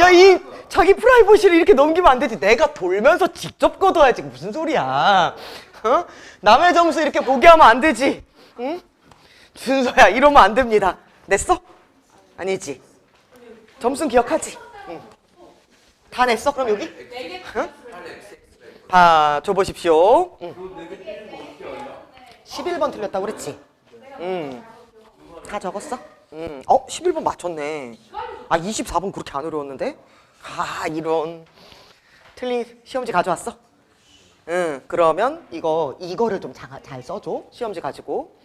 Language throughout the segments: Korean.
야, 이 자기 프라이버시를 이렇게 넘기면 안 되지. 내가 돌면서 직접 걷어야지. 무슨 소리야. 어? 남의 점수 이렇게 보게 하면 안 되지. 응? 준서야, 이러면 안 됩니다. 냈어? 아니지. 점수는 기억하지? 응. 다 냈어? 그럼 여기? 응? 봐, 줘보십시오. 응. 11번 틀렸다고 그랬지? 다 적었어? 11번 맞췄네. 아, 24번 그렇게 안 어려웠는데? 아, 이런. 틀린 시험지 가져왔어? 그러면 이거를 좀 잘 써줘. 시험지 가지고.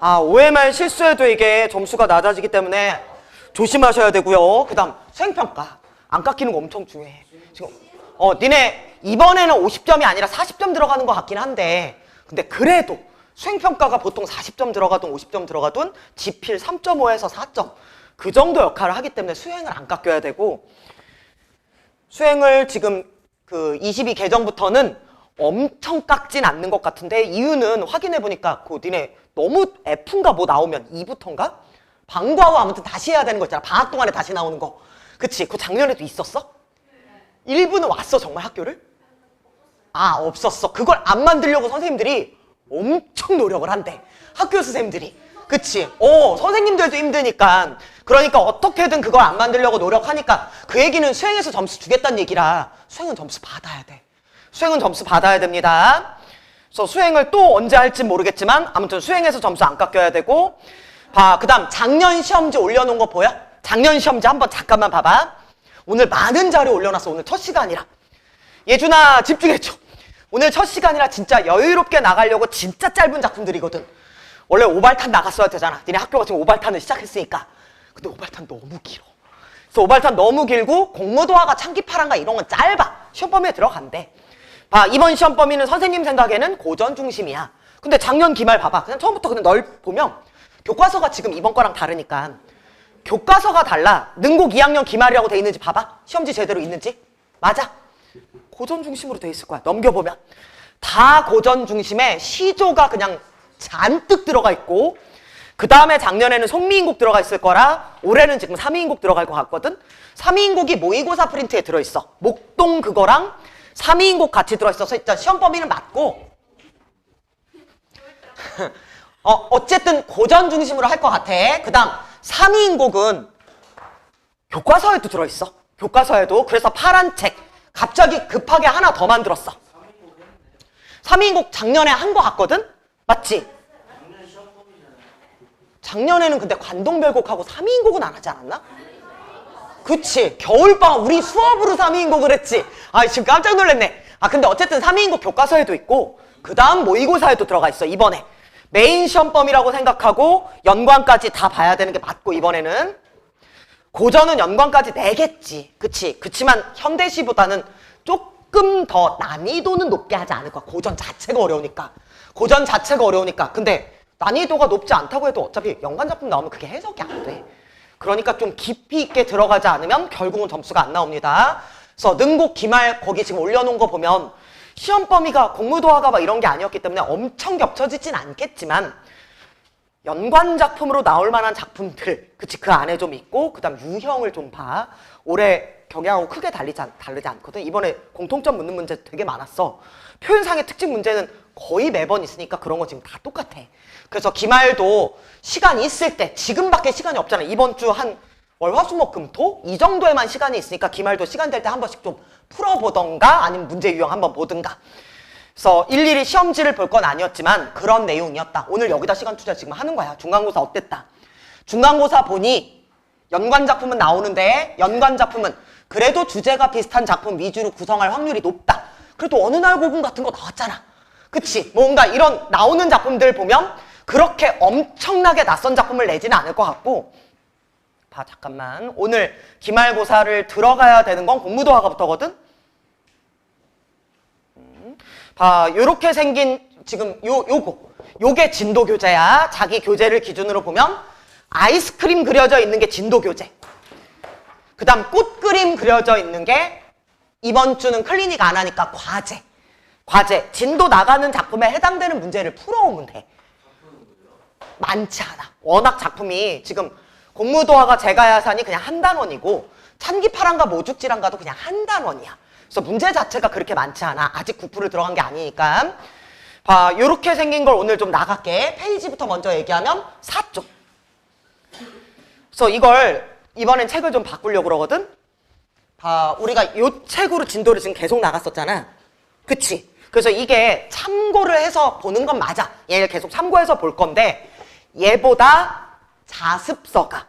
아, OMR 실수해도 이게 점수가 낮아지기 때문에 조심하셔야 되고요. 그 다음 수행평가. 안 깎이는 거 엄청 중요해. 지금 니네 이번에는 50점이 아니라 40점 들어가는 것 같긴 한데, 근데 그래도 수행평가가 보통 40점 들어가든 50점 들어가든 지필 3.5에서 4점 그 정도 역할을 하기 때문에 수행을 안 깎여야 되고, 수행을 지금 그 22 개정부터는 엄청 깎진 않는 것 같은데, 이유는 확인해 보니까 니네 너무 F인가 뭐 나오면 2부터인가? 방과후 아무튼 다시 해야 되는 거 있잖아. 방학 동안에 다시 나오는 거. 그치? 그거 작년에도 있었어? 1부는 왔어 정말 학교를? 아, 없었어. 그걸 안 만들려고 선생님들이 엄청 노력을 한대. 학교 선생님들이. 그치? 선생님들도 힘드니까. 그러니까 어떻게든 그걸 안 만들려고 노력하니까, 그 얘기는 수행에서 점수 주겠다는 얘기라 수행은 점수 받아야 돼. 수행은 점수 받아야 됩니다. 그래서 수행을 또 언제 할지 모르겠지만 아무튼 수행에서 점수 안 깎여야 되고. 봐, 그 다음 작년 시험지 올려놓은 거 보여? 작년 시험지 한번 잠깐만 봐봐. 오늘 많은 자료 올려놨어. 오늘 첫 시간이라. 예준아, 집중해줘. 오늘 첫 시간이라 진짜 여유롭게 나가려고 진짜 짧은 작품들이거든. 원래 오발탄 나갔어야 되잖아. 니네 학교가 지금 오발탄을 시작했으니까. 근데 오발탄 너무 길어. 그래서 오발탄 너무 길고 공무도화가 창기파란가 이런 건 짧아. 시험 범위에 들어간대. 봐, 이번 시험 범위는 선생님 생각에는 고전 중심이야. 근데 작년 기말 봐봐. 그냥 처음부터 그냥 널 보면 교과서가 지금 이번 거랑 다르니까 교과서가 달라. 능곡 2학년 기말이라고 돼 있는지 봐봐. 시험지 제대로 있는지. 맞아. 고전 중심으로 돼 있을 거야. 넘겨보면. 다 고전 중심에 시조가 그냥 잔뜩 들어가 있고, 그 다음에 작년에는 송미인곡 들어가 있을 거라 올해는 지금 3위인곡 들어갈 것 같거든. 3위인곡이 모의고사 프린트에 들어있어. 목동 그거랑 3위인곡 같이 들어있어서 일단 시험 범위는 맞고 어쨌든 고전 중심으로 할 것 같아. 그 다음 3위인곡은 교과서에도 들어있어. 교과서에도. 그래서 파란 책 갑자기 급하게 하나 더 만들었어. 3위인곡 작년에 한 거 같거든? 맞지? 작년에는 근데 관동별곡하고 3위인곡은 안 하지 않았나? 그치. 겨울방학 우리 수업으로 3위인곡을 했지. 아, 지금 깜짝 놀랐네. 아, 근데 어쨌든 3위인곡 교과서에도 있고 그 다음 모의고사에도 들어가 있어. 이번에 메인 시험 범위라고 생각하고 연관까지 다 봐야 되는 게 맞고, 이번에는 고전은 연관까지 내겠지. 그치. 그치만 현대시보다는 조금 더 난이도는 높게 하지 않을 거야. 고전 자체가 어려우니까. 고전 자체가 어려우니까. 근데 난이도가 높지 않다고 해도 어차피 연관작품 나오면 그게 해석이 안 돼. 그러니까 좀 깊이 있게 들어가지 않으면 결국은 점수가 안 나옵니다. 그래서 능곡 기말 거기 지금 올려놓은 거 보면 시험 범위가 공무도화가 막 이런 게 아니었기 때문에 엄청 겹쳐지진 않겠지만 연관작품으로 나올 만한 작품들, 그치, 그 안에 좀 있고, 그 다음 유형을 좀 봐. 올해 경향하고 크게 다르지 않거든. 이번에 공통점 묻는 문제 되게 많았어. 표현상의 특징 문제는 거의 매번 있으니까 그런 거 지금 다 똑같아. 그래서 기말도 시간이 있을 때, 지금밖에 시간이 없잖아. 이번 주 한 월화수목금토 이 정도에만 시간이 있으니까 기말도 시간 될 때 한 번씩 좀 풀어보던가 아니면 문제 유형 한번 보든가. 그래서 일일이 시험지를 볼 건 아니었지만 그런 내용이었다. 오늘 여기다 시간 투자 지금 하는 거야. 중간고사 어땠다? 중간고사 보니 연관작품은 나오는데 연관작품은 그래도 주제가 비슷한 작품 위주로 구성할 확률이 높다. 그래도 어느 날 고군 같은 거 나왔잖아. 그치? 뭔가 이런 나오는 작품들 보면 그렇게 엄청나게 낯선 작품을 내지는 않을 것 같고. 봐, 잠깐만. 오늘 기말고사를 들어가야 되는 건 공무도화가부터거든? 봐, 요렇게 생긴 지금 요게 진도교재야. 자기 교재를 기준으로 보면 아이스크림 그려져 있는 게 진도교재. 그 다음 꽃 그림 그려져 있는 게 이번 주는 클리닉 안 하니까 과제. 진도 나가는 작품에 해당되는 문제를 풀어오면 돼. 많지 않아. 워낙 작품이 지금 공무도화가 제가야산이 그냥 한 단원이고 찬기파랑과 모죽지랑가도 그냥 한 단원이야. 그래서 문제 자체가 그렇게 많지 않아. 아직 9% 들어간 게 아니니까. 봐, 요렇게 생긴 걸 오늘 좀 나갈게. 페이지부터 먼저 얘기하면 4쪽. 그래서 이걸 이번엔 책을 좀 바꾸려고 그러거든. 봐, 우리가 요 책으로 진도를 지금 계속 나갔었잖아. 그치? 그래서 이게 참고를 해서 보는 건 맞아. 얘를 계속 참고해서 볼 건데 얘보다 자습서가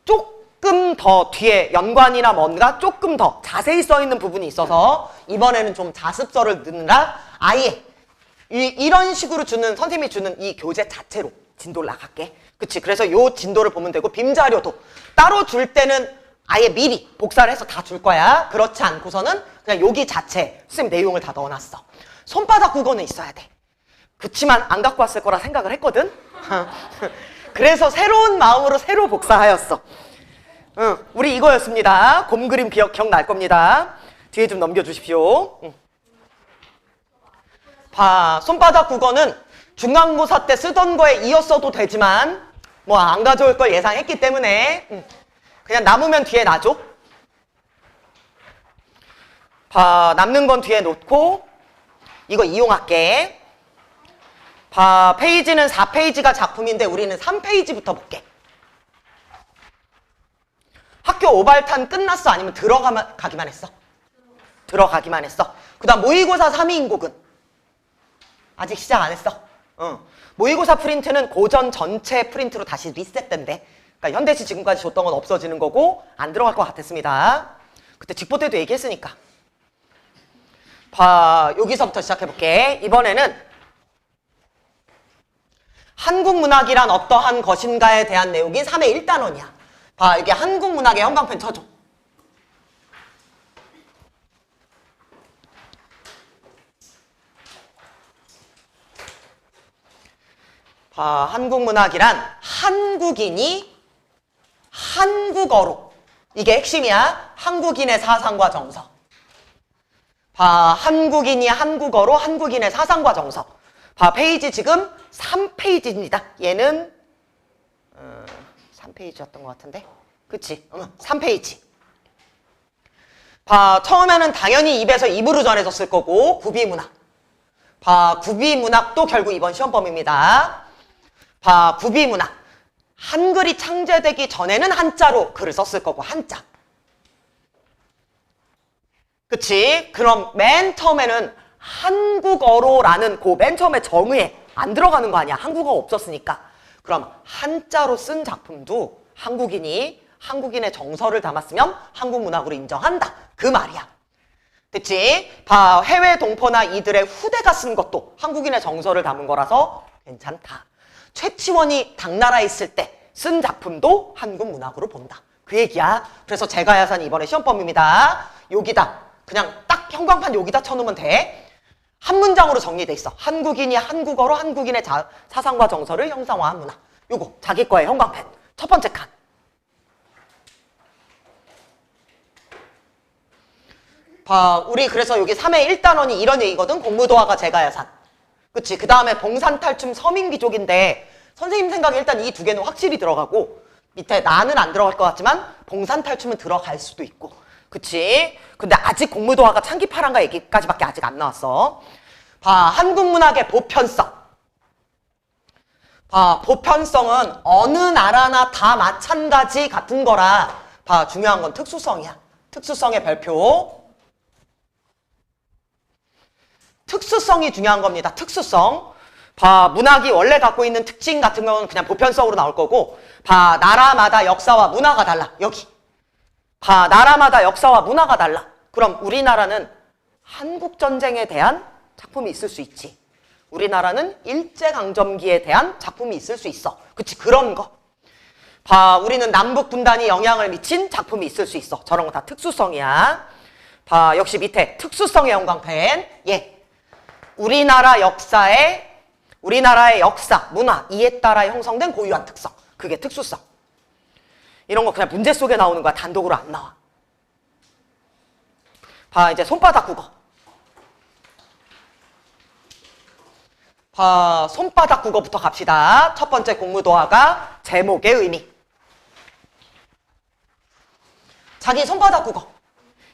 조금 더 뒤에 연관이나 뭔가 조금 더 자세히 써 있는 부분이 있어서 이번에는 좀 자습서를 넣느라 아예 이런 식으로 주는 선생님이 주는 이 교재 자체로 진도를 나갈게. 그치? 그래서 요 진도를 보면 되고 빔자료도 따로 줄 때는 아예 미리 복사를 해서 다 줄 거야. 그렇지 않고서는 그냥 여기 자체 선생님 내용을 다 넣어놨어. 손바닥 국어는 있어야 돼. 그치만 안 갖고 왔을 거라 생각을 했거든. 그래서 새로운 마음으로 새로 복사하였어. 우리 이거였습니다. 곰 그림 기억날 겁니다. 뒤에 좀 넘겨주십시오. 봐, 손바닥 국어는 중간고사 때 쓰던 거에 이었어도 되지만 뭐 안 가져올 걸 예상했기 때문에 그냥 남으면 뒤에 놔줘. 봐, 남는 건 뒤에 놓고 이거 이용할게. 봐, 페이지는 4페이지가 작품인데 우리는 3페이지부터 볼게. 학교 오발탄 끝났어? 아니면 들어가기만 했어? 들어가기만 했어. 그 다음 모의고사 3위인곡은? 아직 시작 안 했어. 모의고사 프린트는 고전 전체 프린트로 다시 리셋된대. 그러니까 현대시 지금까지 줬던 건 없어지는 거고 안 들어갈 것 같았습니다. 그때 직보 때도 얘기했으니까. 봐, 여기서부터 시작해볼게. 이번에는 한국문학이란 어떠한 것인가에 대한 내용이 3의 1단원이야. 봐, 이게 한국문학의 형광펜 쳐줘. 봐, 한국문학이란 한국인이 한국어로, 이게 핵심이야. 한국인의 사상과 정서. 봐, 한국인이 한국어로 한국인의 사상과 정서. 봐, 페이지 지금 3페이지입니다. 얘는 3페이지였던 것 같은데. 그치? 3페이지. 봐, 처음에는 당연히 입에서 입으로 전해졌을 거고 구비문학. 봐, 구비문학도 결국 이번 시험범위입니다. 봐, 구비문학. 한글이 창제되기 전에는 한자로 글을 썼을 거고 한자. 그치? 그럼 맨 처음에는 한국어로라는 그 맨 처음에 정의에 안 들어가는 거 아니야. 한국어가 없었으니까. 그럼 한자로 쓴 작품도 한국인이 한국인의 정서를 담았으면 한국 문학으로 인정한다. 그 말이야. 됐지? 봐, 해외 동포나 이들의 후대가 쓴 것도 한국인의 정서를 담은 거라서 괜찮다. 최치원이 당나라에 있을 때 쓴 작품도 한국 문학으로 본다. 그 얘기야. 그래서 제가야산 이번에 시험범위입니다. 여기다 그냥 딱 형광판 여기다 쳐놓으면 돼. 한 문장으로 정리돼 있어. 한국인이 한국어로 한국인의 사상과 정서를 형상화한 문학. 요거 자기 거의 형광펜. 첫 번째 칸. 봐, 우리 그래서 여기 3의 1단원이 이런 얘기거든. 공무도화가 제가야산. 그치? 그 다음에 봉산탈춤 서민귀족인데 선생님 생각에 일단 이 두 개는 확실히 들어가고 밑에 나는 안 들어갈 것 같지만 봉산탈춤은 들어갈 수도 있고. 그치? 근데 아직 공무도화가 창기파랑가 얘기까지밖에 아직 안 나왔어. 봐, 한국문학의 보편성. 봐, 보편성은 어느 나라나 다 마찬가지 같은 거라. 봐, 중요한 건 특수성이야. 특수성의 별표. 특수성이 중요한 겁니다. 특수성. 봐, 문학이 원래 갖고 있는 특징 같은 경우는 그냥 보편성으로 나올 거고, 봐, 나라마다 역사와 문화가 달라. 여기. 봐, 나라마다 역사와 문화가 달라. 그럼 우리나라는 한국전쟁에 대한 작품이 있을 수 있지. 우리나라는 일제강점기에 대한 작품이 있을 수 있어. 그치? 그런 거. 봐, 우리는 남북분단이 영향을 미친 작품이 있을 수 있어. 저런 거 다 특수성이야. 봐, 역시 밑에 특수성의 형광펜. 예. 우리나라의 역사, 문화, 이에 따라 형성된 고유한 특성. 그게 특수성. 이런 거 그냥 문제 속에 나오는 거야. 단독으로 안 나와. 봐, 이제 손바닥 국어. 봐, 손바닥 국어부터 갑시다. 첫 번째 공무도화가 제목의 의미. 자기 손바닥 국어.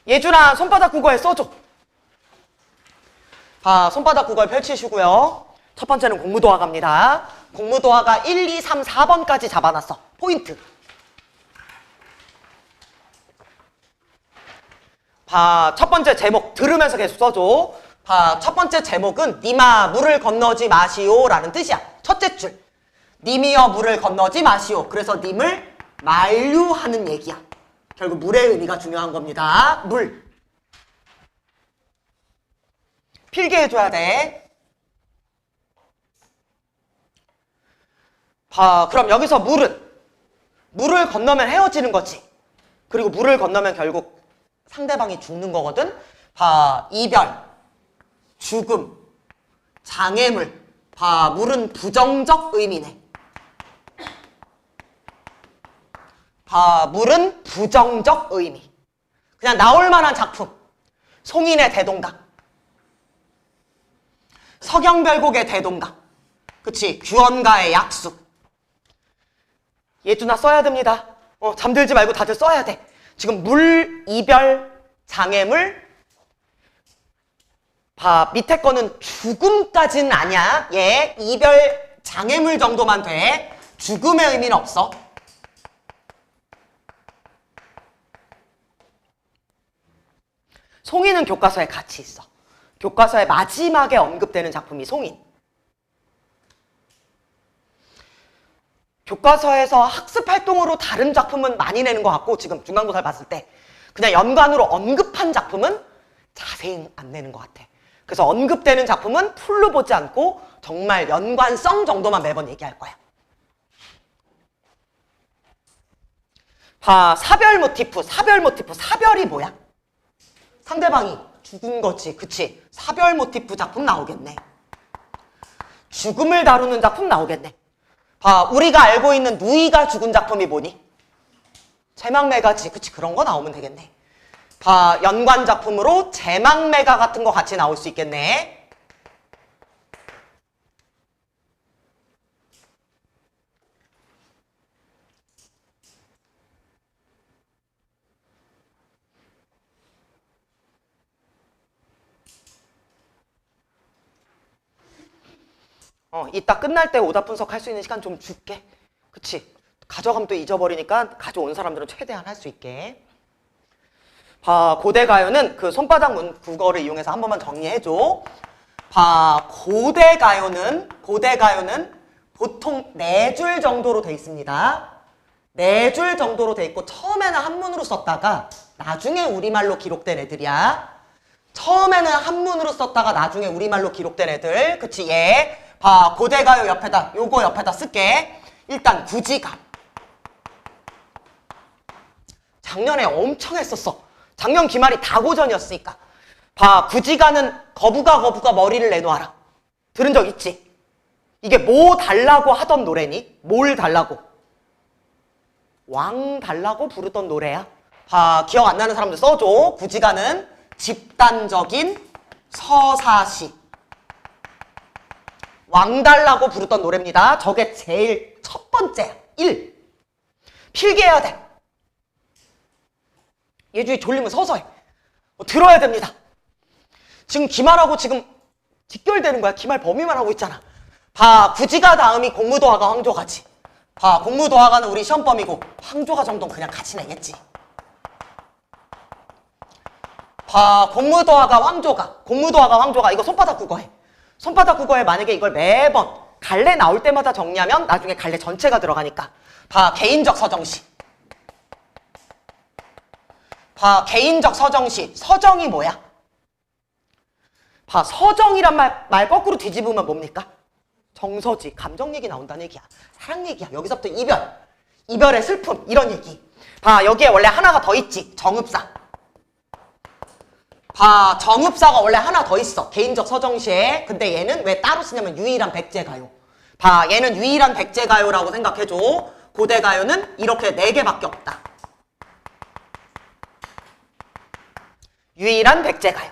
예준아, 손바닥 국어에 써줘. 봐, 손바닥 국어를 펼치시고요. 첫 번째는 공무도화 갑니다. 공무도화가 1, 2, 3, 4번까지 잡아놨어. 포인트. 봐, 첫 번째 제목 들으면서 계속 써줘. 봐, 첫 번째 제목은 님아 물을 건너지 마시오 라는 뜻이야. 첫째 줄. 님이여 물을 건너지 마시오. 그래서 님을 만류하는 얘기야. 결국 물의 의미가 중요한 겁니다. 물. 필기해줘야 돼. 봐, 그럼 여기서 물을 건너면 헤어지는 거지. 그리고 물을 건너면 결국 상대방이 죽는 거거든. 봐, 이별, 죽음, 장애물. 봐, 물은 부정적 의미네. 봐, 물은 부정적 의미. 그냥 나올 만한 작품. 송인의 대동강, 서경별곡의 대동강, 그치? 규언가의 약수. 예준아 써야 됩니다. 잠들지 말고 다들 써야 돼. 지금 물, 이별, 장애물. 봐, 밑에 거는 죽음까지는 아니야. 예, 이별, 장애물 정도만 돼. 죽음의 의미는 없어. 송인은 교과서에 같이 있어. 교과서에 마지막에 언급되는 작품이 송인. 교과서에서 학습활동으로 다른 작품은 많이 내는 것 같고 지금 중간고사를 봤을 때 그냥 연관으로 언급한 작품은 자세히 안 내는 것 같아. 그래서 언급되는 작품은 풀로 보지 않고 정말 연관성 정도만 매번 얘기할 거야. 봐, 사별 모티프, 사별이 뭐야? 상대방이 죽은 거지, 그치? 사별 모티프 작품 나오겠네. 죽음을 다루는 작품 나오겠네. 봐, 우리가 알고 있는 누이가 죽은 작품이 뭐니? 제망매가지, 그치? 그런 거 나오면 되겠네. 봐, 연관 작품으로 제망매가 같은 거 같이 나올 수 있겠네. 이따 끝날 때 오답 분석할 수 있는 시간 좀 줄게. 그치? 가져가면 또 잊어버리니까 가져온 사람들은 최대한 할 수 있게. 봐, 고대가요는 그 손바닥 국어를 이용해서 한 번만 정리해줘. 봐, 고대가요는 보통 4줄 정도로 돼 있습니다. 4줄 정도로 돼 있고 처음에는 한문으로 썼다가 나중에 우리말로 기록된 애들이야. 처음에는 한문으로 썼다가 나중에 우리말로 기록된 애들. 그치? 예. 봐, 고대가요 옆에다, 요거 옆에다 쓸게. 일단 구지가. 작년에 엄청 했었어. 작년 기말이 다 고전이었으니까. 봐, 구지가는 거부가 머리를 내놓아라. 들은 적 있지? 이게 뭐 달라고 하던 노래니? 뭘 달라고? 왕 달라고 부르던 노래야. 봐, 기억 안 나는 사람들 써줘. 구지가는 집단적인 서사시. 왕 달라고 부르던 노래입니다. 저게 제일 첫 번째야. 1. 필기해야 돼. 예주이 졸리면 서서 해. 들어야 됩니다. 지금 기말하고 지금 직결되는 거야. 기말 범위만 하고 있잖아. 봐, 구지가 다음이 공무도화가 황조가지. 봐, 공무도화가는 우리 시험범위고 황조가 정도는 그냥 같이 내겠지. 봐, 공무도화가 황조가 이거 손바닥 국어해. 손바닥 국어에 만약에 이걸 매번 갈래 나올 때마다 정리하면 나중에 갈래 전체가 들어가니까. 봐, 개인적 서정시. 봐, 개인적 서정시. 서정이 뭐야? 봐, 서정이란 말 거꾸로 뒤집으면 뭡니까? 정서지. 감정 얘기 나온다는 얘기야. 사랑 얘기야. 여기서부터 이별. 이별의 슬픔. 이런 얘기. 봐, 여기에 원래 하나가 더 있지. 정읍사. 봐, 정읍사가 원래 하나 더 있어. 개인적 서정시에. 근데 얘는 왜 따로 쓰냐면 유일한 백제가요. 봐, 얘는 유일한 백제가요라고 생각해줘. 고대가요는 이렇게 4개밖에 없다. 유일한 백제가요.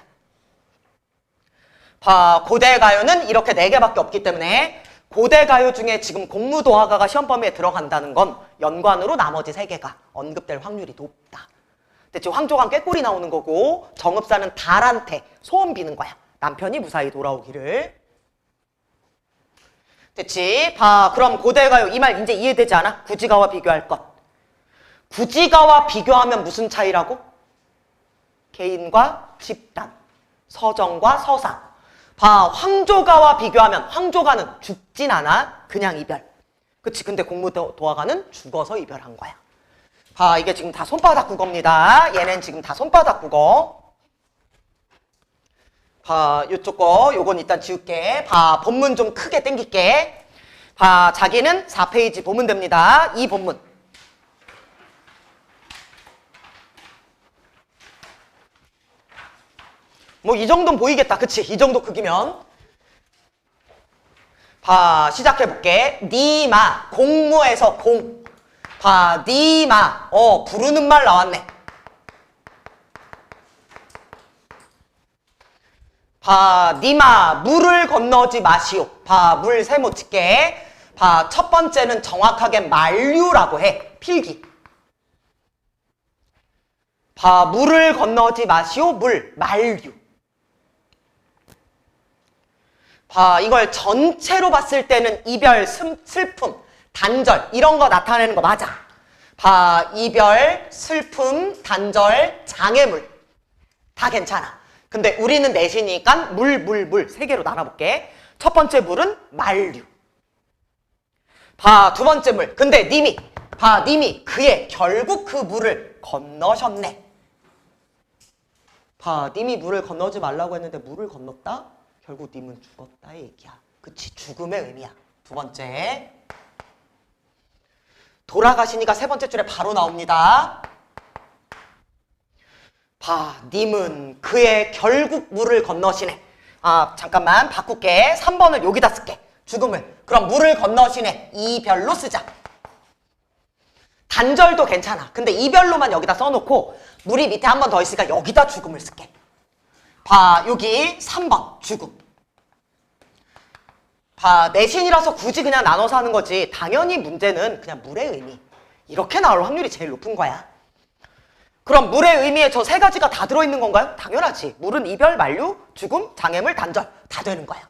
봐, 고대가요는 이렇게 4개밖에 없기 때문에 고대가요 중에 지금 공무도화가가 시험 범위에 들어간다는 건 연관으로 나머지 3개가 언급될 확률이 높다. 대체 황조강 꾀꼬리 나오는 거고 정읍사는 달한테 소원 비는 거야. 남편이 무사히 돌아오기를. 됐지? 봐, 그럼 고대가요 이 말 이제 이해되지 않아? 구지가와 비교할 것. 구지가와 비교하면 무슨 차이라고? 개인과 집단, 서정과 서사. 봐, 황조가와 비교하면 황조가는 죽진 않아. 그냥 이별. 그치? 근데 공무도화가는 죽어서 이별한 거야. 봐, 이게 지금 다 손바닥 국어입니다. 얘는 지금 다 손바닥 국어. 봐, 요쪽 거 요건 일단 지울게. 봐, 본문 좀 크게 땡길게. 봐, 자기는 4페이지 보면 됩니다. 이 본문. 뭐 이 정도는 보이겠다. 그치? 이 정도 크기면. 봐, 시작해볼게. 니마, 공무에서 공. 봐, 니마. 부르는 말 나왔네. 봐, 니마, 물을 건너지 마시오. 봐, 물 세모 칠게. 봐, 첫 번째는 정확하게 만류라고 해. 필기. 봐, 물을 건너지 마시오. 물, 만류. 봐, 이걸 전체로 봤을 때는 이별, 슬픔, 단절 이런 거 나타내는 거 맞아. 봐, 이별, 슬픔, 단절, 장애물 다 괜찮아. 근데 우리는 내신이니까 물 3개로 나눠볼게. 첫 번째 물은 만류. 봐, 두 번째 물. 근데 님이 그의 결국 그 물을 건너셨네. 봐, 님이 물을 건너지 말라고 했는데 물을 건넜다? 결국 님은 죽었다 이 얘기야. 그치? 죽음의 의미야. 두 번째. 돌아가시니까 세 번째 줄에 바로 나옵니다. 봐, 님은 그의 결국 물을 건너시네. 아, 잠깐만 바꿀게. 3번을 여기다 쓸게. 죽음을. 그럼 물을 건너시네. 이별로 쓰자. 단절도 괜찮아. 근데 이별로만 여기다 써놓고 물이 밑에 한 번 더 있으니까 여기다 죽음을 쓸게. 봐, 여기 3번 죽음. 봐, 내신이라서 굳이 그냥 나눠서 하는 거지. 당연히 문제는 그냥 물의 의미. 이렇게 나올 확률이 제일 높은 거야. 그럼 물의 의미에 저 3가지가 다 들어있는 건가요? 당연하지. 물은 이별, 만류, 죽음, 장애물, 단절 다 되는 거야.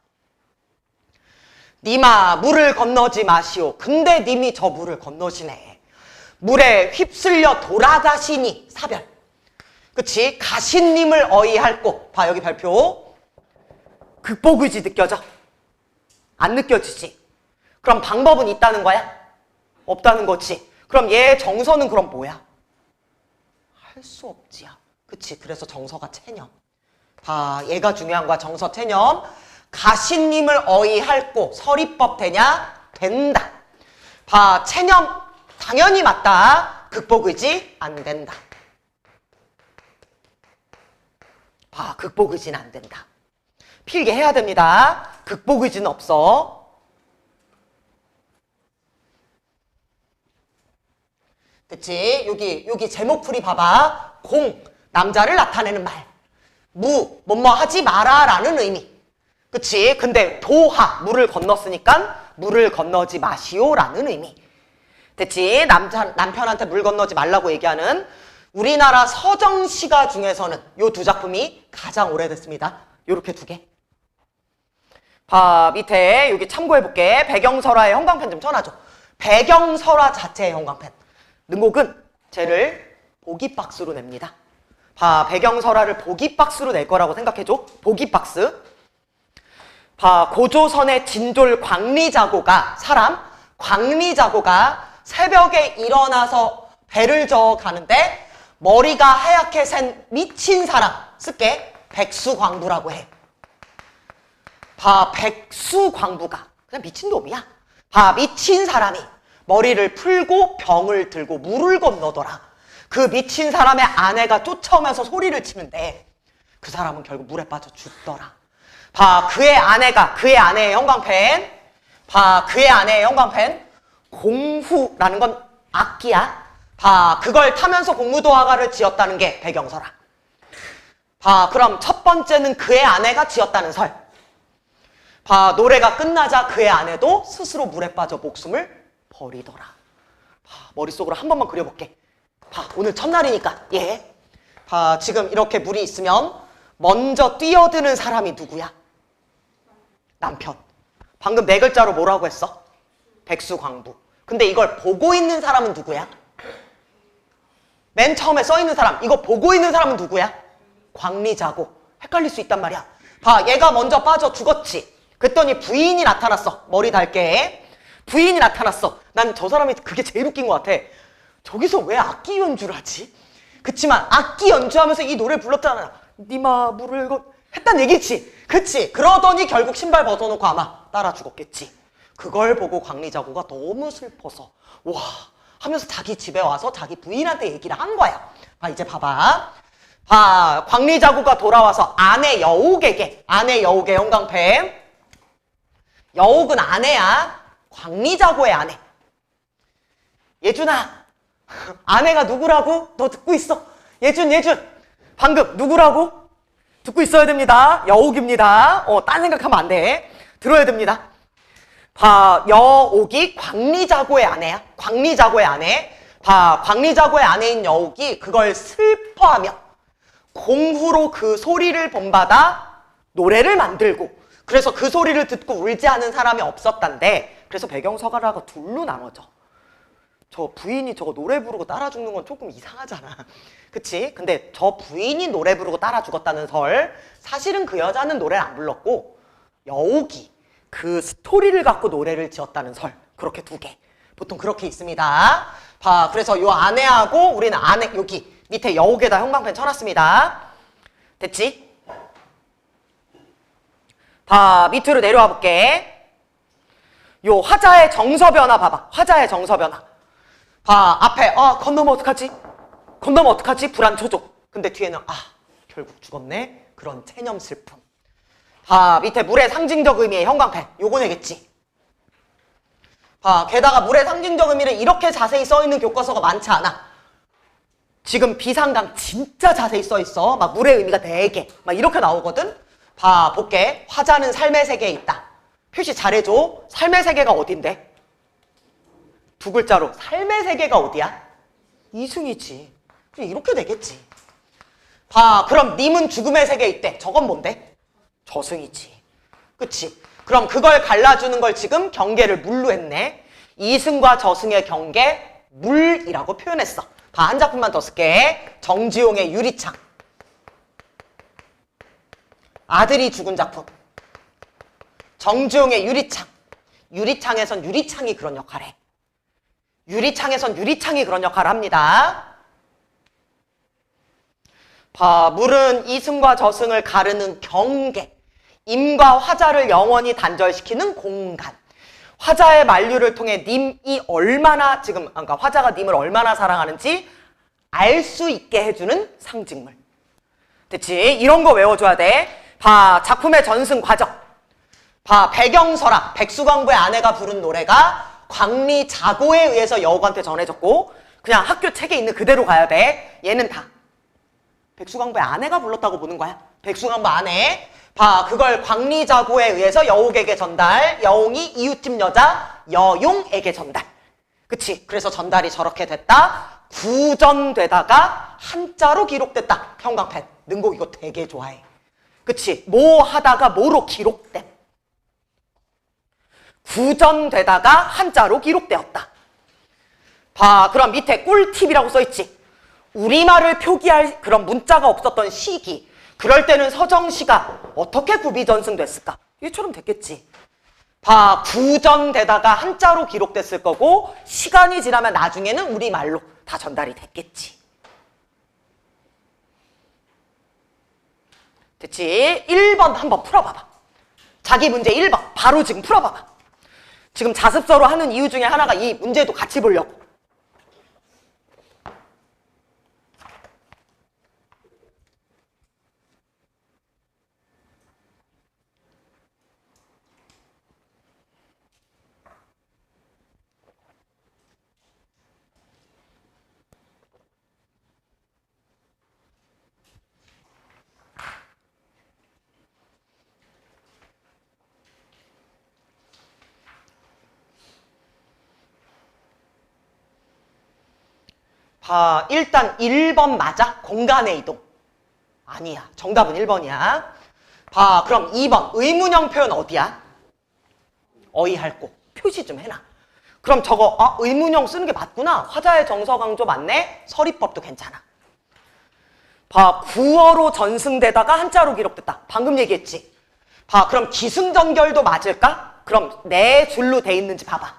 님아, 물을 건너지 마시오. 근데 님이 저 물을 건너시네. 물에 휩쓸려 돌아가시니 사별. 그치? 가신님을 어이할 곳. 봐, 여기 발표. 극복의지 느껴져? 안 느껴지지? 그럼 방법은 있다는 거야? 없다는 거지? 그럼 얘 정서는 그럼 뭐야? 할 수 없지야. 그치? 그래서 정서가 체념. 봐, 얘가 중요한 거야. 정서 체념. 가신님을 어이할 곳. 서리법 되냐? 된다. 봐, 체념 당연히 맞다. 극복의지 안 된다. 봐, 극복의지는 안 된다. 필기해야 됩니다. 극복의지는 없어. 그치? 여기 제목풀이 봐봐. 공, 남자를 나타내는 말. 무, 뭐뭐 하지 마라 라는 의미. 그치? 근데 도하, 물을 건넜으니까 물을 건너지 마시오 라는 의미. 됐지? 남편한테 물 건너지 말라고 얘기하는 우리나라 서정시가 중에서는 요 2 작품이 가장 오래됐습니다. 요렇게 2개. 봐, 밑에 여기 참고해볼게. 배경설화의 형광펜 좀 쳐놔줘. 배경설화 자체의 형광펜. 능곡은 쟤를 보기박스로 냅니다. 봐, 배경설화를 보기박스로 낼 거라고 생각해줘. 보기박스. 봐, 고조선의 진졸 광리자고가 광리자고가 새벽에 일어나서 배를 저어 가는데 머리가 하얗게 센 미친 사람 쓸게. 백수광부라고 해. 봐, 백수광부가 그냥 미친놈이야. 봐, 미친 사람이 머리를 풀고 병을 들고 물을 건너더라. 그 미친 사람의 아내가 쫓아오면서 소리를 치는데 그 사람은 결국 물에 빠져 죽더라. 봐, 그의 아내의 형광펜. 봐, 그의 아내의 형광펜. 공후라는 건 악기야. 봐, 그걸 타면서 공무도화가를 지었다는 게 배경설화. 봐, 그럼 첫 번째는 그의 아내가 지었다는 설. 봐, 노래가 끝나자 그의 아내도 스스로 물에 빠져 목숨을 버리더라. 봐, 머릿속으로 한 번만 그려볼게. 봐, 오늘 첫날이니까. 예. 봐, 지금 이렇게 물이 있으면 먼저 뛰어드는 사람이 누구야? 남편. 방금 네 글자로 뭐라고 했어? 백수광부. 근데 이걸 보고 있는 사람은 누구야? 맨 처음에 써 있는 사람. 이거 보고 있는 사람은 누구야? 광리자고. 헷갈릴 수 있단 말이야. 봐, 얘가 먼저 빠져 죽었지. 그랬더니 부인이 나타났어. 머리 달게. 부인이 나타났어. 난 저 사람이 그게 제일 웃긴 것 같아. 저기서 왜 악기 연주를 하지? 그치만 악기 연주하면서 이 노래를 불렀잖아. 니마 물을 했단 얘기지. 그치? 그러더니 결국 신발 벗어놓고 아마 따라 죽었겠지. 그걸 보고 광리자고가 너무 슬퍼서 와 하면서 자기 집에 와서 자기 부인한테 얘기를 한 거야. 아, 이제 봐봐. 봐, 광리자고가 돌아와서 아내 여옥에게, 아내 여옥의 형광펜. 여옥은 아내야. 광리자고의 아내. 예준아, 아내가 누구라고? 너 듣고 있어? 예준. 방금 누구라고? 듣고 있어야 됩니다. 여옥입니다. 딴 생각하면 안 돼. 들어야 됩니다. 봐, 여옥이 광리자고의 아내야. 광리자고의 아내. 봐, 광리자고의 아내인 여옥이 그걸 슬퍼하며 공후로 그 소리를 본받아 노래를 만들고, 그래서 그 소리를 듣고 울지 않은 사람이 없었단데, 그래서 배경서가라가 둘로 나눠져. 저 부인이 저거 노래 부르고 따라 죽는 건 조금 이상하잖아. 그치? 근데 저 부인이 노래 부르고 따라 죽었다는 설, 사실은 그 여자는 노래를 안 불렀고 여옥이 그 스토리를 갖고 노래를 지었다는 설, 그렇게 두 개. 보통 그렇게 있습니다. 봐, 그래서 요 아내하고 우리는 아내, 여기 밑에 여옥에다 형광펜 쳐놨습니다. 됐지? 봐, 밑으로 내려와 볼게. 요 화자의 정서 변화 봐봐. 화자의 정서 변화. 봐, 앞에 건너면 어떡하지? 건너면 어떡하지? 불안 초족. 근데 뒤에는 결국 죽었네. 그런 체념 슬픔. 봐, 밑에 물의 상징적 의미의 형광펜. 요거 내겠지. 봐, 게다가 물의 상징적 의미를 이렇게 자세히 써있는 교과서가 많지 않아. 지금 비상강 진짜 자세히 써있어. 막 물의 의미가 4개. 막 이렇게 나오거든. 봐, 볼게. 화자는 삶의 세계에 있다. 표시 잘해줘. 삶의 세계가 어딘데? 두 글자로. 삶의 세계가 어디야? 이승이지. 그래, 이렇게 되겠지. 봐, 그럼 님은 죽음의 세계에 있대. 저건 뭔데? 저승이지. 그치? 그럼 그걸 갈라주는 걸 지금 경계를 물로 했네. 이승과 저승의 경계, 물이라고 표현했어. 봐, 한 작품만 더 쓸게. 정지용의 유리창. 아들이 죽은 작품. 정지용의 유리창. 유리창에선 유리창이 그런 역할을 해. 유리창에선 유리창이 그런 역할을 합니다. 봐, 물은 이승과 저승을 가르는 경계. 임과 화자를 영원히 단절시키는 공간. 화자의 만류를 통해 님이 얼마나 지금, 그러니까 화자가 님을 얼마나 사랑하는지 알 수 있게 해주는 상징물. 됐지? 이런 거 외워줘야 돼. 봐, 작품의 전승 과정. 봐, 배경설화. 백수광부의 아내가 부른 노래가 광리자고에 의해서 여옥한테 전해졌고, 그냥 학교 책에 있는 그대로 가야 돼. 얘는 다 백수광부의 아내가 불렀다고 보는 거야. 백수광부 아내. 봐, 그걸 광리자고에 의해서 여옥에게 전달. 여옥이 이웃집 여자 여용에게 전달. 그치? 그래서 전달이 저렇게 됐다. 구전되다가 한자로 기록됐다. 형광펜. 능곡 이거 되게 좋아해. 그치? 뭐 하다가 뭐로 기록됨. 구전되다가 한자로 기록되었다. 봐, 그럼 밑에 꿀팁이라고 써있지. 우리말을 표기할 그런 문자가 없었던 시기. 그럴 때는 서정시가 어떻게 구비전승됐을까? 이처럼 됐겠지. 봐, 구전되다가 한자로 기록됐을 거고, 시간이 지나면 나중에는 우리말로 다 전달이 됐겠지. 됐지? 1번 한번 풀어봐봐. 자기 문제 1번 바로 지금 풀어봐봐. 지금 자습서로 하는 이유 중에 하나가 이 문제도 같이 보려고. 봐, 일단 1번 맞아? 공간의 이동. 아니야. 정답은 1번이야. 봐, 그럼 2번. 의문형 표현 어디야? 어이할고. 표시 좀 해놔. 그럼 저거, 의문형 쓰는 게 맞구나. 화자의 정서 강조 맞네? 서리법도 괜찮아. 봐, 구어로 전승되다가 한자로 기록됐다. 방금 얘기했지. 봐, 그럼 기승전결도 맞을까? 그럼 네 줄로 돼 있는지 봐봐.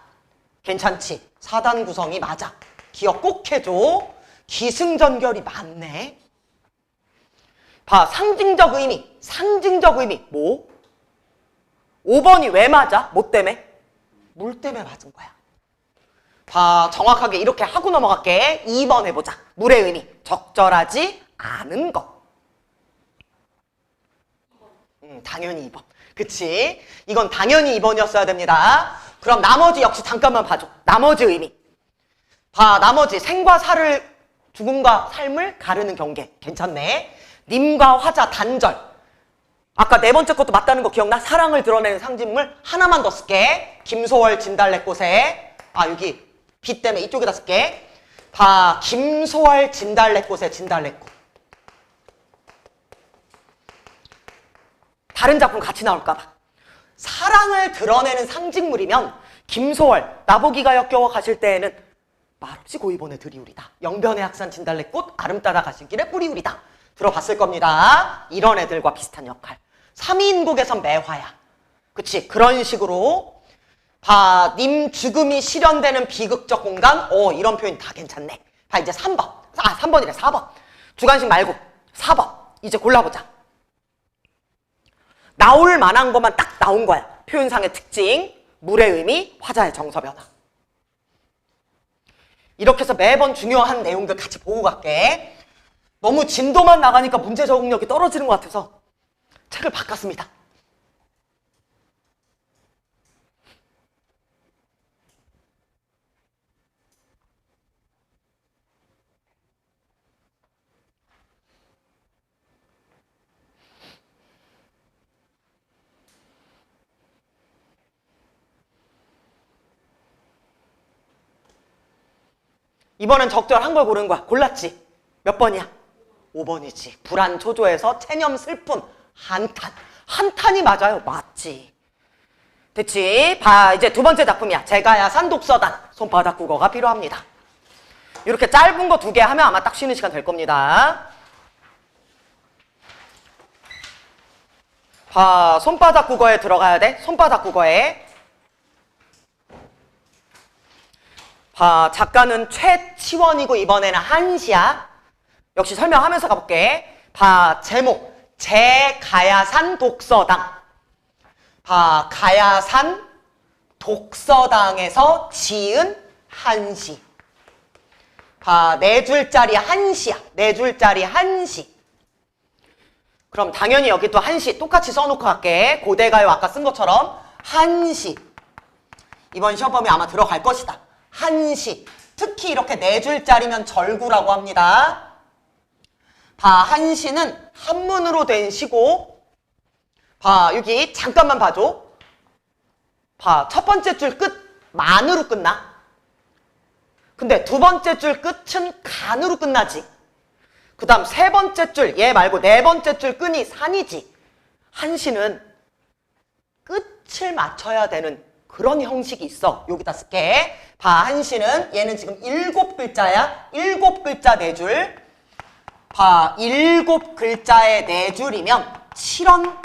괜찮지? 4단 구성이 맞아. 기억 꼭 해줘. 기승전결이 맞네. 봐, 상징적 의미. 상징적 의미. 뭐? 5번이 왜 맞아? 뭐 때문에? 물 때문에 맞은 거야. 봐, 정확하게 이렇게 하고 넘어갈게. 2번 해보자. 물의 의미. 적절하지 않은 것. 당연히 2번. 그치? 이건 당연히 2번이었어야 됩니다. 그럼 나머지 역시 잠깐만 봐줘. 나머지 의미. 봐, 나머지 생과 사를, 죽음과 삶을 가르는 경계. 괜찮네. 님과 화자 단절. 아까 네 번째 것도 맞다는 거 기억나? 사랑을 드러내는 상징물 하나만 더 쓸게. 김소월 진달래꽃에. 여기 빛 때문에 이쪽에다 쓸게. 봐, 김소월 진달래꽃에 진달래꽃. 다른 작품 같이 나올까 봐. 사랑을 드러내는 상징물이면 김소월, 나보기가 역겨워 가실 때에는 말없이 고이 보내 드리우리다. 영변의 학산 진달래꽃 아름 따라 가신 길에 뿌리우리다. 들어봤을 겁니다. 이런 애들과 비슷한 역할. 3인국에선 매화야. 그치? 그런 식으로 봐, 님 죽음이 실현되는 비극적 공간. 이런 표현 다 괜찮네. 봐, 이제 3번. 3번이래. 4번. 주관식 말고 4번. 이제 골라보자. 나올 만한 것만 딱 나온 거야. 표현상의 특징, 물의 의미, 화자의 정서 변화. 이렇게 해서 매번 중요한 내용들 같이 보고 갈게. 너무 진도만 나가니까 문제 적응력이 떨어지는 것 같아서 책을 바꿨습니다. 이번엔 적절한 걸 고르는 거야. 골랐지? 몇 번이야? 5번이지. 불안 초조해서 체념 슬픔 한탄. 한탄이 맞아요. 맞지. 됐지? 봐, 이제 두 번째 작품이야. 제가야산 독서단. 손바닥 국어가 필요합니다. 이렇게 짧은 거 2개 하면 아마 딱 쉬는 시간 될 겁니다. 봐, 손바닥 국어에 들어가야 돼. 손바닥 국어에. 봐, 작가는 최치원이고 이번에는 한시야. 역시 설명하면서 가볼게. 봐, 제목. 제가야산 독서당. 봐, 가야산 독서당에서 지은 한시. 봐, 4줄짜리 한시야. 4줄짜리 한시. 그럼 당연히 여기 또 한시 똑같이 써놓고 갈게. 고대가요 아까 쓴 것처럼 한시. 이번 시험 범위 아마 들어갈 것이다. 한시. 특히 이렇게 4줄짜리면 절구라고 합니다. 봐, 한시는 한문으로 된 시고, 봐, 여기 잠깐만 봐줘. 봐, 첫 번째 줄 끝 만으로 끝나. 근데 두 번째 줄 끝은 간으로 끝나지. 그 다음 세 번째 줄, 얘 말고 네 번째 줄 끈이 산이지. 한시는 끝을 맞춰야 되는 그런 형식이 있어. 여기다 쓸게. 봐, 한시는 얘는 지금 7글자야. 7글자 4줄. 봐, 7글자에 4줄이면 7원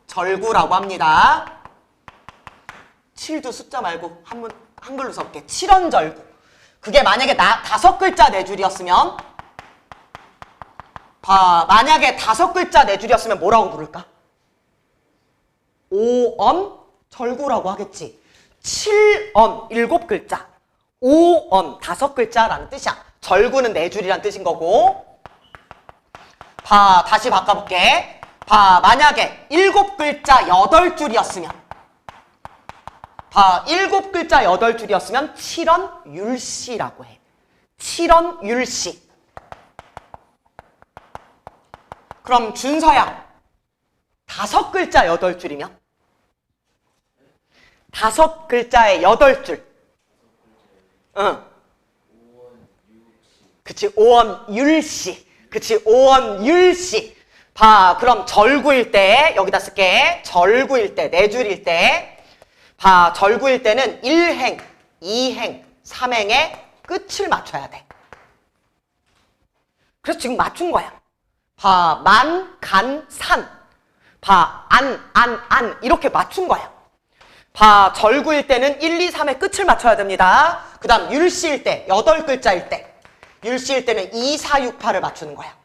절구라고 합니다. 7도 숫자 말고 한글로 써볼게. 7원 절구. 그게 만약에 5글자 4줄이었으면 봐, 만약에 5글자 4줄이었으면 뭐라고 부를까? 5원 절구라고 하겠지. 7원 7글자, 5원 5글자라는 뜻이야. 절구는 4줄이란 뜻인 거고. 봐, 다시 바꿔볼게. 봐, 만약에 7글자 8줄이었으면 봐, 7글자 8줄이었으면 7원 율시라고 해. 7원 율시. 그럼 준서야 5글자 8줄이면 5글자에 8줄. 응. 그치, 오원율씨. 그치, 오원율씨. 봐, 그럼 절구일 때, 여기다 쓸게. 절구일 때, 네 줄일 때. 봐, 절구일 때는 1행, 2행, 3행의 끝을 맞춰야 돼. 그래서 지금 맞춘 거야. 봐, 만, 간, 산. 봐, 안 이렇게 맞춘 거야. 봐, 절구일 때는 1, 2, 3의 끝을 맞춰야 됩니다. 그 다음 율시일 때, 8글자일 때. 율시일 때는 2, 4, 6, 8을 맞추는 거야.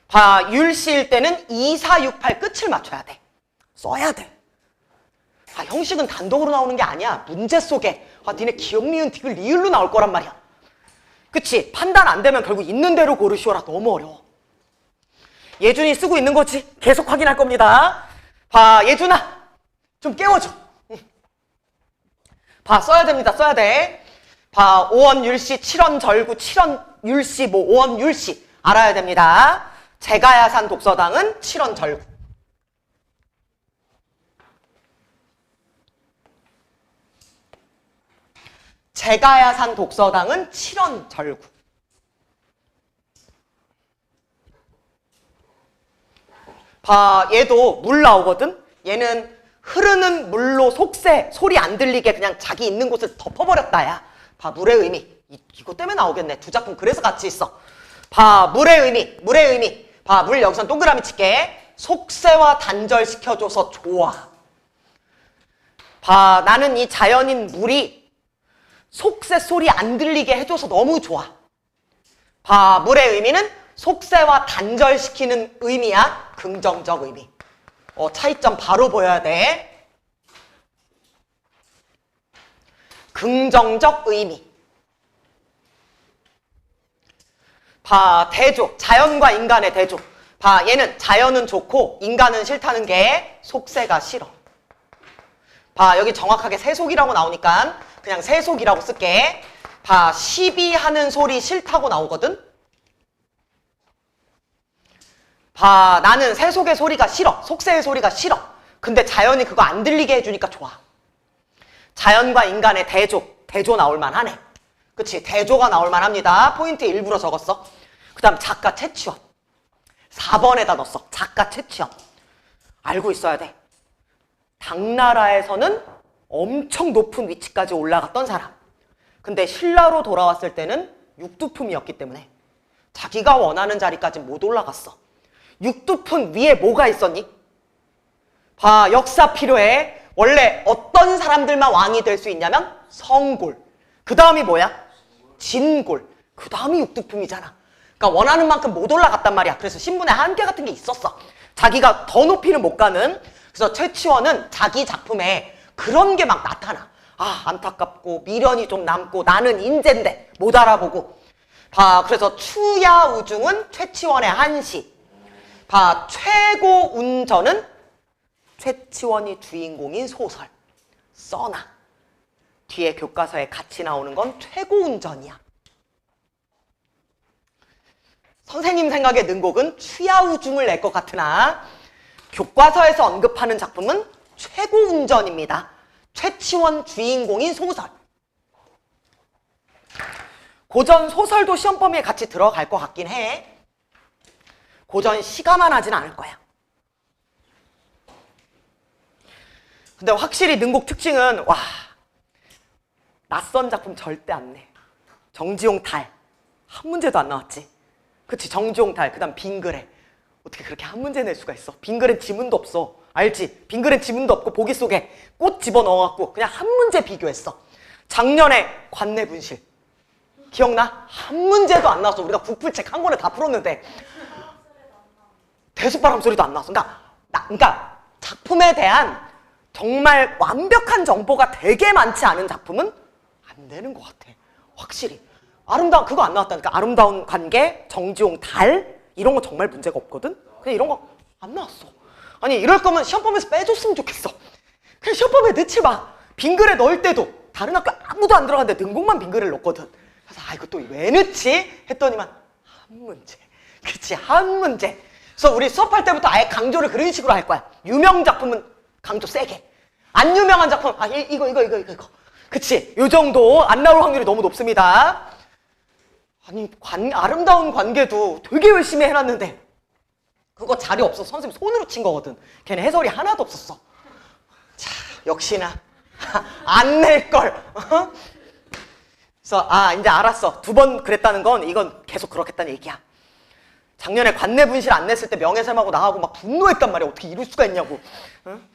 봐, 율시일 때는 2, 4, 6, 8 끝을 맞춰야 돼. 써야 돼. 아, 형식은 단독으로 나오는 게 아니야. 문제 속에 니네 기억, 니은, 디귿, 리을로 나올 거란 말이야. 그치? 판단 안 되면 결국 있는 대로 고르시오라. 너무 어려워. 예준이 쓰고 있는 거지? 계속 확인할 겁니다. 봐, 예준아, 좀 깨워줘. 봐, 써야 됩니다. 써야 돼. 봐, 5원 율시, 7원 절구, 7원 율시, 5원 율시 알아야 됩니다. 제가야산 독서당은 7원 절구. 제가야산 독서당은 7원 절구. 봐, 얘도 물 나오거든? 얘는 흐르는 물로 속세, 소리 안 들리게 그냥 자기 있는 곳을 덮어버렸다, 야. 봐, 물의 의미. 이거 때문에 나오겠네. 두 작품 그래서 같이 있어. 봐, 물의 의미, 물의 의미. 봐, 물 여기선 동그라미 칠게. 속세와 단절시켜줘서 좋아. 봐, 나는 이 자연인 물이 속세 소리 안 들리게 해줘서 너무 좋아. 봐, 물의 의미는 속세와 단절시키는 의미야. 긍정적 의미. 차이점 바로 보여야 돼. 긍정적 의미. 봐, 대조. 자연과 인간의 대조. 봐, 얘는 자연은 좋고 인간은 싫다는 게 속세가 싫어. 봐, 여기 정확하게 세속이라고 나오니까 그냥 세속이라고 쓸게. 봐, 시비하는 소리 싫다고 나오거든? 봐, 나는 세속의 소리가 싫어. 속세의 소리가 싫어. 근데 자연이 그거 안 들리게 해주니까 좋아. 자연과 인간의 대조. 대조 나올 만하네. 그치? 대조가 나올 만합니다. 포인트 일부러 적었어. 그 다음 작가 채취원. 4번에다 넣었어. 작가 채취원. 알고 있어야 돼. 당나라에서는 엄청 높은 위치까지 올라갔던 사람. 근데 신라로 돌아왔을 때는 육두품이었기 때문에 자기가 원하는 자리까지 못 올라갔어. 육두품 위에 뭐가 있었니? 봐, 역사 필요해. 원래 어떤 사람들만 왕이 될 수 있냐면 성골. 그 다음이 뭐야? 진골. 그 다음이 육두품이잖아. 그러니까 원하는 만큼 못 올라갔단 말이야. 그래서 신분의 한계 같은 게 있었어. 자기가 더 높이는 못 가는. 그래서 최치원은 자기 작품에 그런 게 막 나타나. 아, 안타깝고 미련이 좀 남고 나는 인재인데 못 알아보고. 봐, 그래서 추야우중은 최치원의 한시. 봐, 최고운전은 최치원이 주인공인 소설. 써놔. 뒤에 교과서에 같이 나오는 건 최고운전이야. 선생님 생각에 능곡은 추야우중을 낼 것 같으나 교과서에서 언급하는 작품은 최고운전입니다. 최치원 주인공인 소설. 고전 소설도 시험 범위에 같이 들어갈 것 같긴 해. 고전 시가만 하진 않을 거야. 근데 확실히 능곡 특징은 와, 낯선 작품 절대 안 내. 정지용 달. 한 문제도 안 나왔지. 그치, 정지용 달. 그 다음 빙그레. 어떻게 그렇게 한 문제 낼 수가 있어? 빙그레 지문도 없어. 알지? 빙그레 지문도 없고 보기 속에 꽃 집어넣어갖고 그냥 한 문제 비교했어. 작년에 관내분실. 기억나? 한 문제도 안 나왔어. 우리가 국풀책 한 권에 다 풀었는데 대숫바람 소리도 안 나왔어. 그러니까 작품에 대한 정말 완벽한 정보가 되게 많지 않은 작품은 안 되는 것 같아. 확실히. 아름다운, 그거 안 나왔다니까. 아름다운 관계, 정지용 달, 이런 거 정말 문제가 없거든? 그냥 이런 거 안 나왔어. 아니, 이럴 거면 시험범위에서 빼줬으면 좋겠어. 그냥 시험범위에 넣지 마. 빙글에 넣을 때도 다른 학교 아무도 안 들어갔는데 능곡만 빙글을 넣거든. 그래서 아, 이거 또 왜 넣지? 했더니만 한 문제. 그치, 한 문제. 그래서 우리 수업할 때부터 아예 강조를 그런 식으로 할 거야. 유명 작품은 강조 세게. 안 유명한 작품, 아, 이거. 그치? 요 정도 안 나올 확률이 너무 높습니다. 아니, 아름다운 관계도 되게 열심히 해놨는데 그거 자료 없어서 선생님 손으로 친 거거든. 걔는 해설이 하나도 없었어. 자, 역시나 안 낼걸. 그래서 이제 알았어. 2번 그랬다는 건 이건 계속 그렇겠다는 얘기야. 작년에 관내 분실 안 냈을 때 명예쌤하고 나하고 막 분노했단 말이야. 어떻게 이럴 수가 있냐고. 응?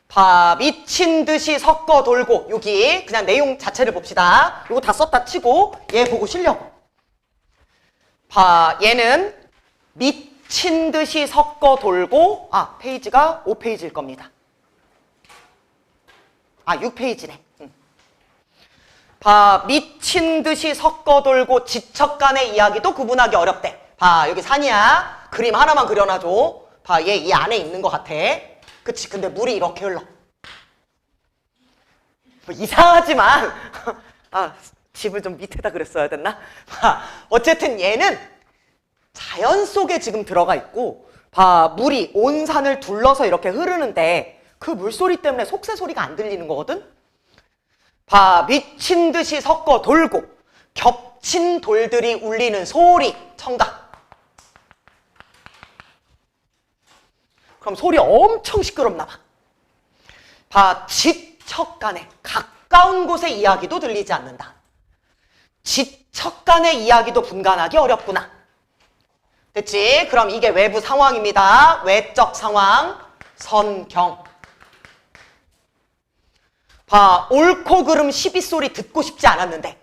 봐, 미친 듯이 섞어 돌고. 여기 그냥 내용 자체를 봅시다. 이거 다 썼다 치고 얘 보고 쉬려고. 봐, 얘는 미친 듯이 섞어 돌고. 페이지가 5페이지일 겁니다. 6페이지네. 봐, 미친 듯이 섞어 돌고 지척간의 이야기도 구분하기 어렵대. 봐, 여기 산이야. 그림 하나만 그려놔줘. 봐, 얘 이 안에 있는 것 같아. 그치? 근데 물이 이렇게 흘러. 뭐 이상하지만 집을 좀 밑에다 그랬어야 됐나? 봐, 어쨌든 얘는 자연 속에 지금 들어가 있고, 봐, 물이 온 산을 둘러서 이렇게 흐르는데 그 물소리 때문에 속새 소리가 안 들리는 거거든? 봐, 미친 듯이 섞어 돌고 겹친 돌들이 울리는 소리. 청각. 그럼 소리 엄청 시끄럽나 봐. 봐, 지척간에 가까운 곳의 이야기도 들리지 않는다. 지척간의 이야기도 분간하기 어렵구나. 됐지? 그럼 이게 외부 상황입니다. 외적 상황, 선경. 봐, 옳고 그름 시비소리 듣고 싶지 않았는데.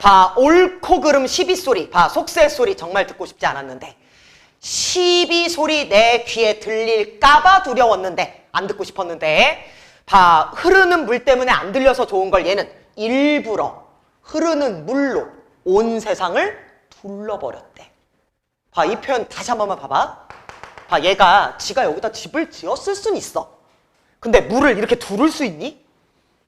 봐, 옳고 그름 시비소리. 봐, 속새 소리 정말 듣고 싶지 않았는데. 시비소리 내 귀에 들릴까봐 두려웠는데. 안 듣고 싶었는데. 봐, 흐르는 물 때문에 안 들려서 좋은 걸 얘는 일부러 흐르는 물로 온 세상을 둘러버렸대. 봐, 이 표현 다시 한 번만 봐봐. 봐, 얘가 지가 여기다 집을 지었을 순 있어. 근데 물을 이렇게 두를 수 있니?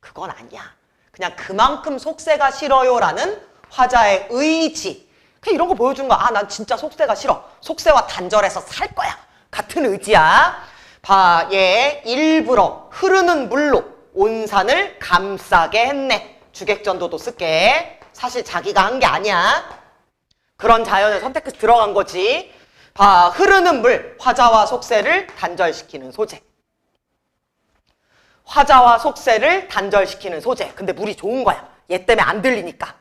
그건 아니야. 그냥 그만큼 속새가 싫어요라는 화자의 의지. 그냥 이런 거 보여주는 거야. 난 진짜 속새가 싫어. 속새와 단절해서 살 거야. 같은 의지야. 봐, 얘 일부러 흐르는 물로 온 산을 감싸게 했네. 주객전도도 쓸게. 사실 자기가 한 게 아니야. 그런 자연을 선택해서 들어간 거지. 봐, 흐르는 물, 화자와 속새를 단절시키는 소재. 화자와 속새를 단절시키는 소재. 근데 물이 좋은 거야. 얘 때문에 안 들리니까.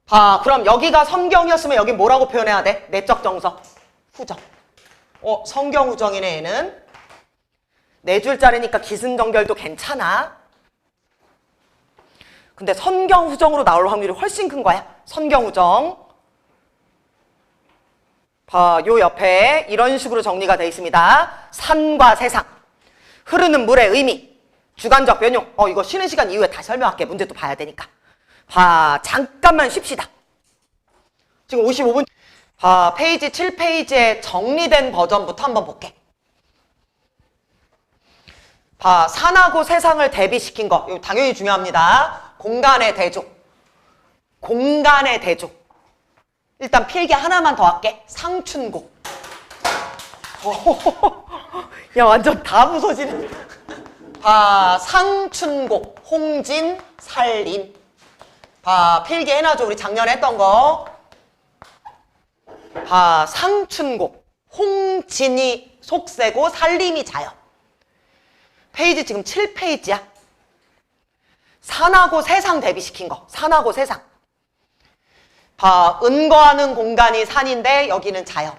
봐, 그럼 여기가 성경이었으면 여기 뭐라고 표현해야 돼? 내적 정서. 후정. 성경 후정이네 얘는. 4줄짜리니까 기승전결도 괜찮아. 근데 선경 후정으로 나올 확률이 훨씬 큰 거야. 선경 후정. 봐, 요 옆에 이런 식으로 정리가 되어 있습니다. 산과 세상. 흐르는 물의 의미, 주관적 변용. 이거 쉬는 시간 이후에 다시 설명할게. 문제 또 봐야 되니까. 봐, 잠깐만 쉽시다. 지금 55분. 봐, 페이지 7페이지에 정리된 버전부터 한번 볼게. 봐, 산하고 세상을 대비시킨 거. 이거 당연히 중요합니다. 공간의 대조. 공간의 대조. 일단 필기 하나만 더 할게. 상춘곡. 야, 완전 다 부서지는. 봐, 상춘곡, 홍진, 살림. 봐, 필기 해놔줘. 우리 작년에 했던 거. 봐, 상춘곡, 홍진이 속새고 살림이 자연. 페이지 지금 7페이지야. 산하고 세상 대비시킨 거. 산하고 세상. 봐, 은거하는 공간이 산인데 여기는 자연.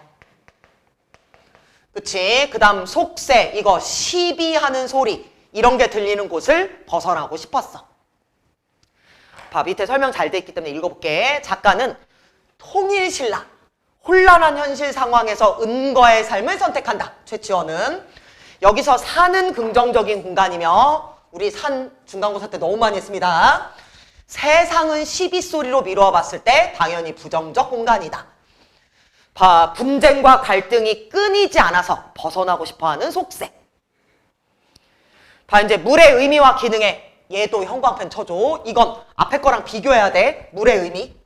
그치? 그 다음 속새, 이거 시비하는 소리, 이런 게 들리는 곳을 벗어나고 싶었어. 봐, 밑에 설명 잘 돼 있기 때문에 읽어볼게. 작가는 통일신라, 혼란한 현실 상황에서 은거의 삶을 선택한다. 최치원은. 여기서 산은 긍정적인 공간이며, 우리 산 중간고사 때 너무 많이 했습니다. 세상은 시비소리로 미루어 봤을 때 당연히 부정적 공간이다. 봐, 분쟁과 갈등이 끊이지 않아서 벗어나고 싶어하는 속새. 봐, 이제 물의 의미와 기능에 얘도 형광펜 쳐줘. 이건 앞에 거랑 비교해야 돼. 물의 의미.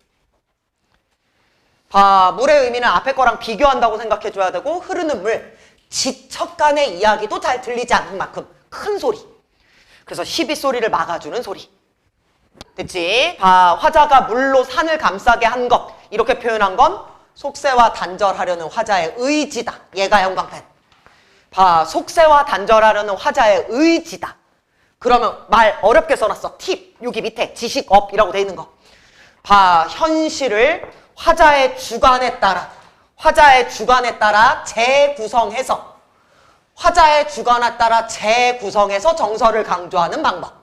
봐, 물의 의미는 앞에 거랑 비교한다고 생각해줘야 되고, 흐르는 물, 지척간의 이야기도 잘 들리지 않는 만큼 큰 소리. 그래서 시빗소리를 막아주는 소리. 됐지? 봐, 화자가 물로 산을 감싸게 한 것. 이렇게 표현한 건 속세와 단절하려는 화자의 의지다. 얘가 형광펜. 봐, 속세와 단절하려는 화자의 의지다. 그러면 말 어렵게 써놨어. 팁. 여기 밑에 지식업이라고 돼 있는 거. 봐, 현실을 화자의 주관에 따라 재구성해서 화자의 주관에 따라 재구성해서 정서를 강조하는 방법.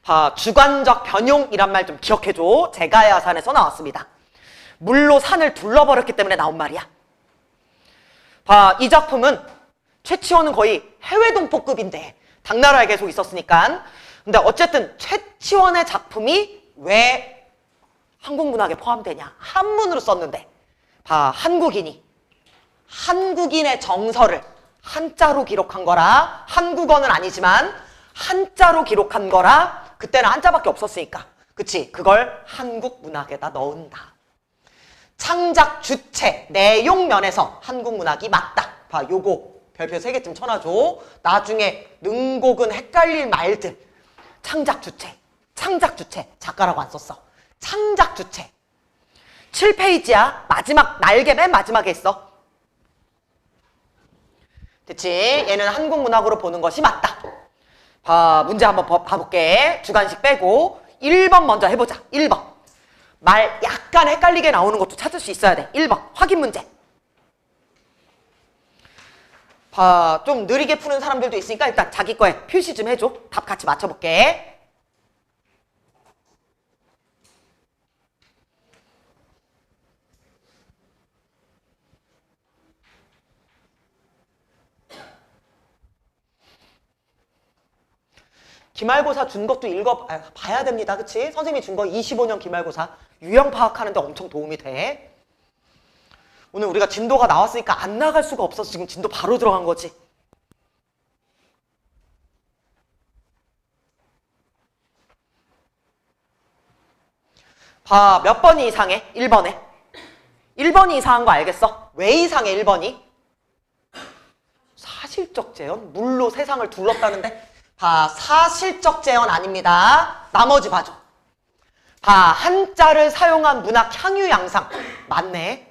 봐, 주관적 변용이란 말 좀 기억해줘. 제가야산에서 나왔습니다. 물로 산을 둘러버렸기 때문에 나온 말이야. 봐, 이 작품은 최치원은 거의 해외 동포급인데 당나라에 계속 있었으니까. 근데 어쨌든 최치원의 작품이 왜 한국 문학에 포함되냐? 한문으로 썼는데 봐, 한국인의 정서를 한자로 기록한 거라. 한국어는 아니지만 한자로 기록한 거라. 그때는 한자밖에 없었으니까. 그치? 그걸 한국 문학에다 넣은다. 창작 주체, 내용 면에서 한국 문학이 맞다. 봐, 요거 별표 3개쯤 쳐놔줘. 나중에 능곡은 헷갈릴 말들. 창작 주체. 작가라고 안 썼어. 창작 주체. 7페이지야. 마지막 날개 맨 마지막에 있어. 됐지? 얘는 한국 문학으로 보는 것이 맞다. 봐, 문제 한번 봐볼게. 주관식 빼고 1번 먼저 해보자. 1번. 말 약간 헷갈리게 나오는 것도 찾을 수 있어야 돼. 1번. 확인 문제. 봐, 좀 느리게 푸는 사람들도 있으니까 일단 자기 거에 표시 좀 해줘. 답 같이 맞춰볼게. 기말고사 준 것도 봐야 됩니다. 그치? 선생님이 준 거 25년 기말고사 유형 파악하는데 엄청 도움이 돼. 오늘 우리가 진도가 나왔으니까 안 나갈 수가 없어서 지금 진도 바로 들어간 거지. 봐, 몇 번이 이상해? 1번에. 1번이 이상한 거 알겠어? 왜 이상해 1번이? 사실적 재현? 물로 세상을 둘렀다는데? 봐, 사실적 재현 아닙니다. 나머지 봐줘. 봐, 한자를 사용한 문학 향유 양상. 맞네.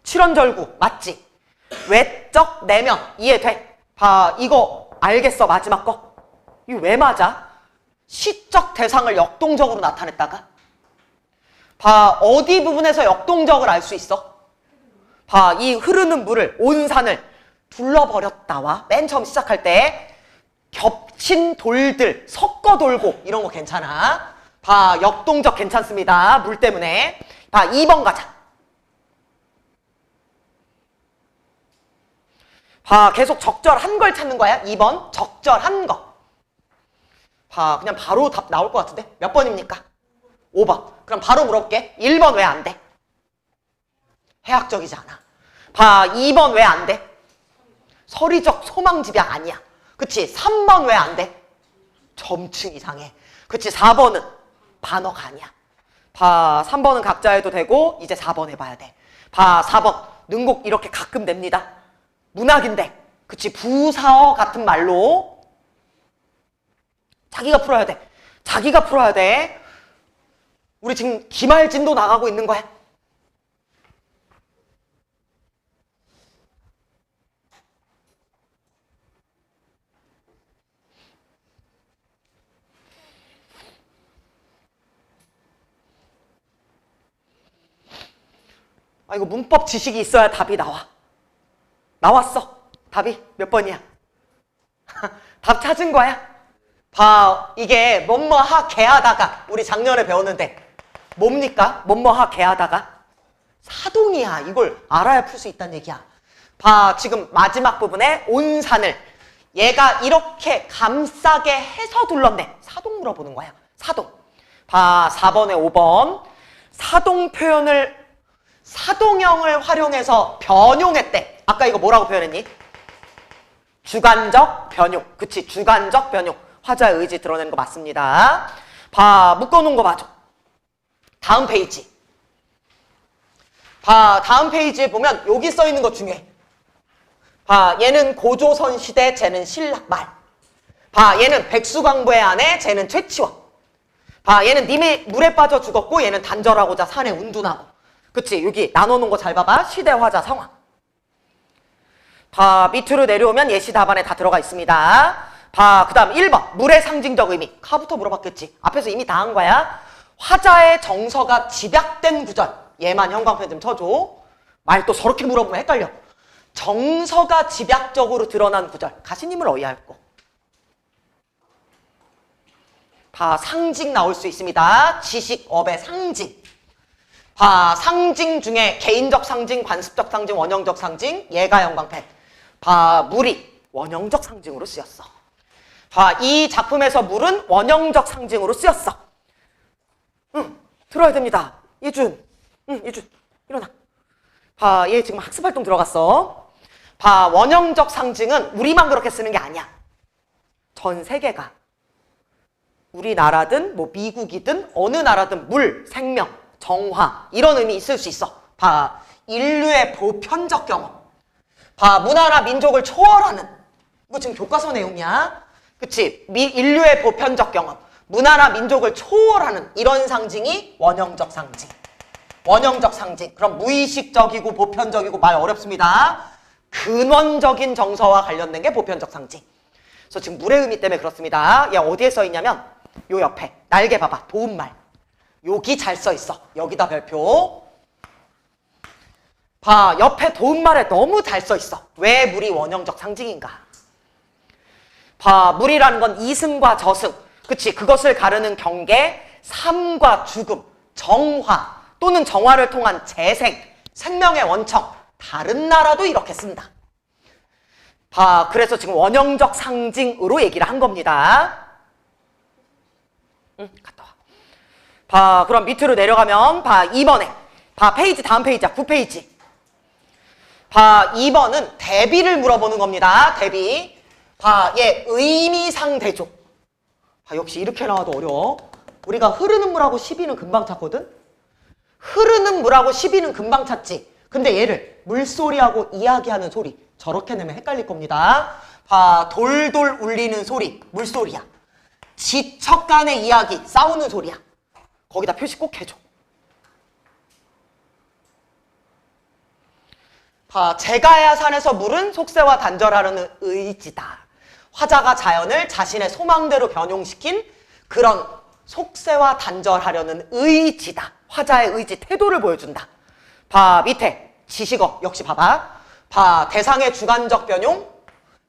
칠원절구 맞지? 외적 내면 이해돼? 봐, 이거 알겠어. 마지막 거. 이거 왜 맞아? 시적 대상을 역동적으로 나타냈다가 봐, 어디 부분에서 역동적을 알 수 있어? 봐, 이 흐르는 물을 온산을 둘러버렸다와 맨 처음 시작할 때 겹친 돌들 섞어 돌고 이런 거 괜찮아. 봐, 역동적 괜찮습니다. 물 때문에. 봐, 2번 가자. 봐, 계속 적절한 걸 찾는 거야. 2번 적절한 거. 봐, 그냥 바로 답 나올 것 같은데 몇 번입니까? 5번. 그럼 바로 물어볼게. 1번 왜 안 돼? 해학적이지 않아. 봐, 2번 왜 안 돼? 서리적 소망집약 아니야. 그치? 3번 왜 안 돼? 점층 이상해. 그치? 4번은 반어가 아니야. 봐, 3번은 각자 해도 되고 이제 4번 해봐야 돼. 봐, 4번 능곡 이렇게 가끔 냅니다. 문학인데 그치? 부사어 같은 말로 자기가 풀어야 돼. 자기가 풀어야 돼. 우리 지금 기말진도 나가고 있는 거야. 아, 이거 문법 지식이 있어야 답이 나와. 나왔어. 답이 몇 번이야? 답 찾은 거야? 봐, 이게 뭐뭐하 개하다가 우리 작년에 배웠는데 뭡니까? 뭐뭐하 개하다가 사동이야. 이걸 알아야 풀 수 있다는 얘기야. 봐, 지금 마지막 부분에 온산을 얘가 이렇게 감싸게 해서 둘렀네. 사동 물어보는 거야. 사동. 봐, 4번에 5번 사동 표현을 사동형을 활용해서 변용했대. 아까 이거 뭐라고 표현했니? 주관적 변용. 그치? 주관적 변용. 화자의 의지 드러내는 거 맞습니다. 봐, 묶어놓은 거 봐줘. 다음 페이지. 봐, 다음 페이지에 보면 여기 써있는 거 중에 봐, 얘는 고조선 시대, 쟤는 신라 말. 봐, 얘는 백수광부의 아내, 쟤는 최치원. 봐, 얘는 님이 물에 빠져 죽었고 얘는 단절하고자 산에 운둔하고. 그치? 여기 나눠놓은 거 잘 봐봐. 시대, 화자, 상황. 봐, 밑으로 내려오면 예시 답안에 다 들어가 있습니다. 봐, 그 다음 1번. 물의 상징적 의미. 카부터 물어봤겠지. 앞에서 이미 다 한 거야. 화자의 정서가 집약된 구절. 얘만 형광펜 좀 쳐줘. 말 또 저렇게 물어보면 헷갈려. 정서가 집약적으로 드러난 구절. 가시님을 어휘하였고. 봐, 상징 나올 수 있습니다. 지식, 업의 상징. 봐, 상징 중에 개인적 상징, 관습적 상징, 원형적 상징. 얘가 형광펜. 봐, 물이 원형적 상징으로 쓰였어. 봐, 이 작품에서 물은 원형적 상징으로 쓰였어. 응, 들어야 됩니다. 예준. 응, 예준. 일어나. 봐, 얘 지금 학습활동 들어갔어. 봐, 원형적 상징은 우리만 그렇게 쓰는 게 아니야. 전 세계가. 우리나라든 뭐 미국이든 어느 나라든 물, 생명, 정화 이런 의미 있을 수 있어. 봐, 인류의 보편적 경험. 봐, 문화나 민족을 초월하는. 이거 지금 교과서 내용이야. 그치? 인류의 보편적 경험. 문화나 민족을 초월하는 이런 상징이 원형적 상징. 원형적 상징. 그럼 무의식적이고 보편적이고 말 어렵습니다. 근원적인 정서와 관련된 게 보편적 상징. 그래서 지금 물의 의미 때문에 그렇습니다. 얘 어디에 써 있냐면 요 옆에 날개 봐봐. 도움말. 여기 잘 써 있어. 여기다 별표. 봐, 옆에 도움말에 너무 잘 써 있어. 왜 물이 원형적 상징인가? 봐, 물이라는 건 이승과 저승. 그치? 그것을 가르는 경계, 삶과 죽음, 정화 또는 정화를 통한 재생, 생명의 원청. 다른 나라도 이렇게 쓴다. 봐, 그래서 지금 원형적 상징으로 얘기를 한 겁니다. 응, 갔다 와. 봐, 그럼 밑으로 내려가면 봐, 2번에. 봐, 페이지 다음 페이지야. 9페이지. 봐, 2번은 대비를 물어보는 겁니다. 대비. 봐, 얘 의미상 대조. 봐, 역시 이렇게 나와도 어려워. 우리가 흐르는 물하고 시비는 금방 찾거든? 흐르는 물하고 시비는 금방 찾지. 근데 얘를 물소리하고 이야기하는 소리 저렇게 내면 헷갈릴 겁니다. 봐, 돌돌 울리는 소리 물소리야. 지척 간의 이야기 싸우는 소리야. 거기다 표시 꼭 해줘. 봐, 제가야산에서 물은 속세와 단절하려는 의지다. 화자가 자연을 자신의 소망대로 변용시킨 그런 속세와 단절하려는 의지다. 화자의 의지, 태도를 보여준다. 봐, 밑에 지식어 역시 봐봐. 봐, 대상의 주관적 변용,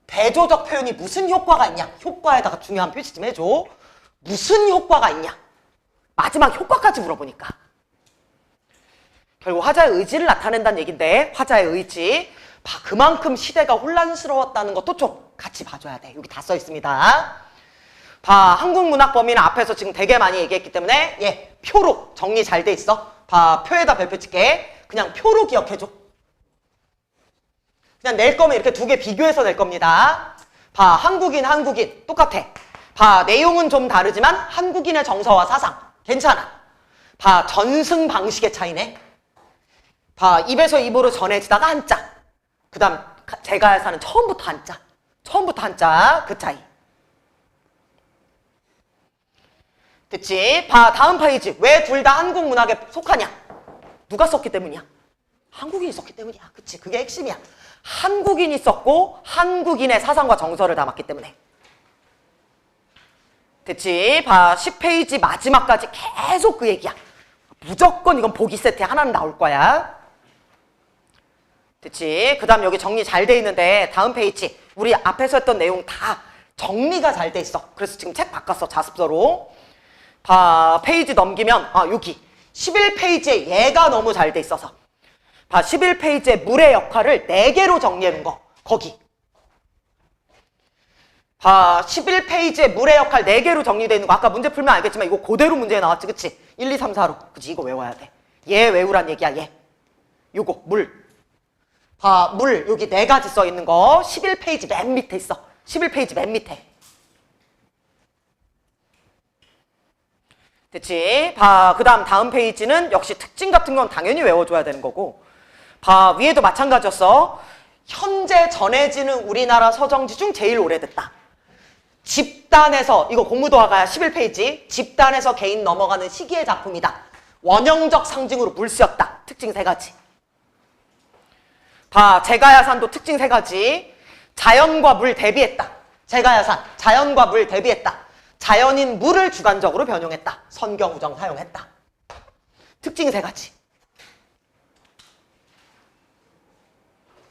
대조적 표현이 무슨 효과가 있냐. 효과에다가 중요한 표시 좀 해줘. 무슨 효과가 있냐. 마지막 효과까지 물어보니까. 결국 화자의 의지를 나타낸다는 얘긴데 화자의 의지. 봐, 그만큼 시대가 혼란스러웠다는 것도 좀 같이 봐줘야 돼. 여기 다 써 있습니다. 봐, 한국 문학 범위는 앞에서 지금 되게 많이 얘기했기 때문에 예, 표로 정리 잘 돼 있어. 봐, 표에다 별표 찍게. 그냥 표로 기억해줘. 그냥 낼 거면 이렇게 두 개 비교해서 낼 겁니다. 봐, 한국인 똑같아. 봐, 내용은 좀 다르지만 한국인의 정서와 사상 괜찮아. 봐, 전승 방식의 차이네. 봐, 입에서 입으로 전해지다가 한자. 그 다음 제가야사는 처음부터 한자. 처음부터 한자 그 차이. 됐지? 봐, 다음 페이지. 왜 둘 다 한국 문학에 속하냐? 누가 썼기 때문이야? 한국인이 썼기 때문이야. 그치? 그게 핵심이야. 한국인이 썼고 한국인의 사상과 정서를 담았기 때문에. 됐지? 봐, 10페이지 마지막까지 계속 그 얘기야. 무조건 이건 보기 세트 하나는 나올 거야. 됐지? 그 다음 여기 정리 잘 돼 있는데 다음 페이지. 우리 앞에서 했던 내용 다 정리가 잘 돼 있어. 그래서 지금 책 바꿨어. 자습서로. 봐, 페이지 넘기면 여기 11페이지에 얘가 너무 잘 돼 있어서. 봐, 11페이지에 물의 역할을 4개로 정리해 놓은 거. 거기. 봐, 11페이지에 물의 역할 4개로 정리되어 있는 거. 아까 문제 풀면 알겠지만 이거 그대로 문제에 나왔지. 그치? 1, 2, 3, 4로. 그치? 이거 외워야 돼. 얘 외우란 얘기야. 얘. 요거 물. 봐, 물 여기 4가지 써 있는 거 11페이지 맨 밑에 있어. 11페이지 맨 밑에. 됐지? 봐, 그 다음 페이지는 역시 특징 같은 건 당연히 외워줘야 되는 거고. 봐, 위에도 마찬가지였어. 현재 전해지는 우리나라 서정지 중 제일 오래됐다. 집단에서, 이거 공무도화가야 11페이지. 집단에서 개인 넘어가는 시기의 작품이다. 원형적 상징으로 물 쓰였다. 특징 3가지. 봐, 제가야산도 특징 3가지. 자연과 물 대비했다. 제가야산, 자연과 물 대비했다. 자연인 물을 주관적으로 변용했다. 선경우정 사용했다. 특징 3가지.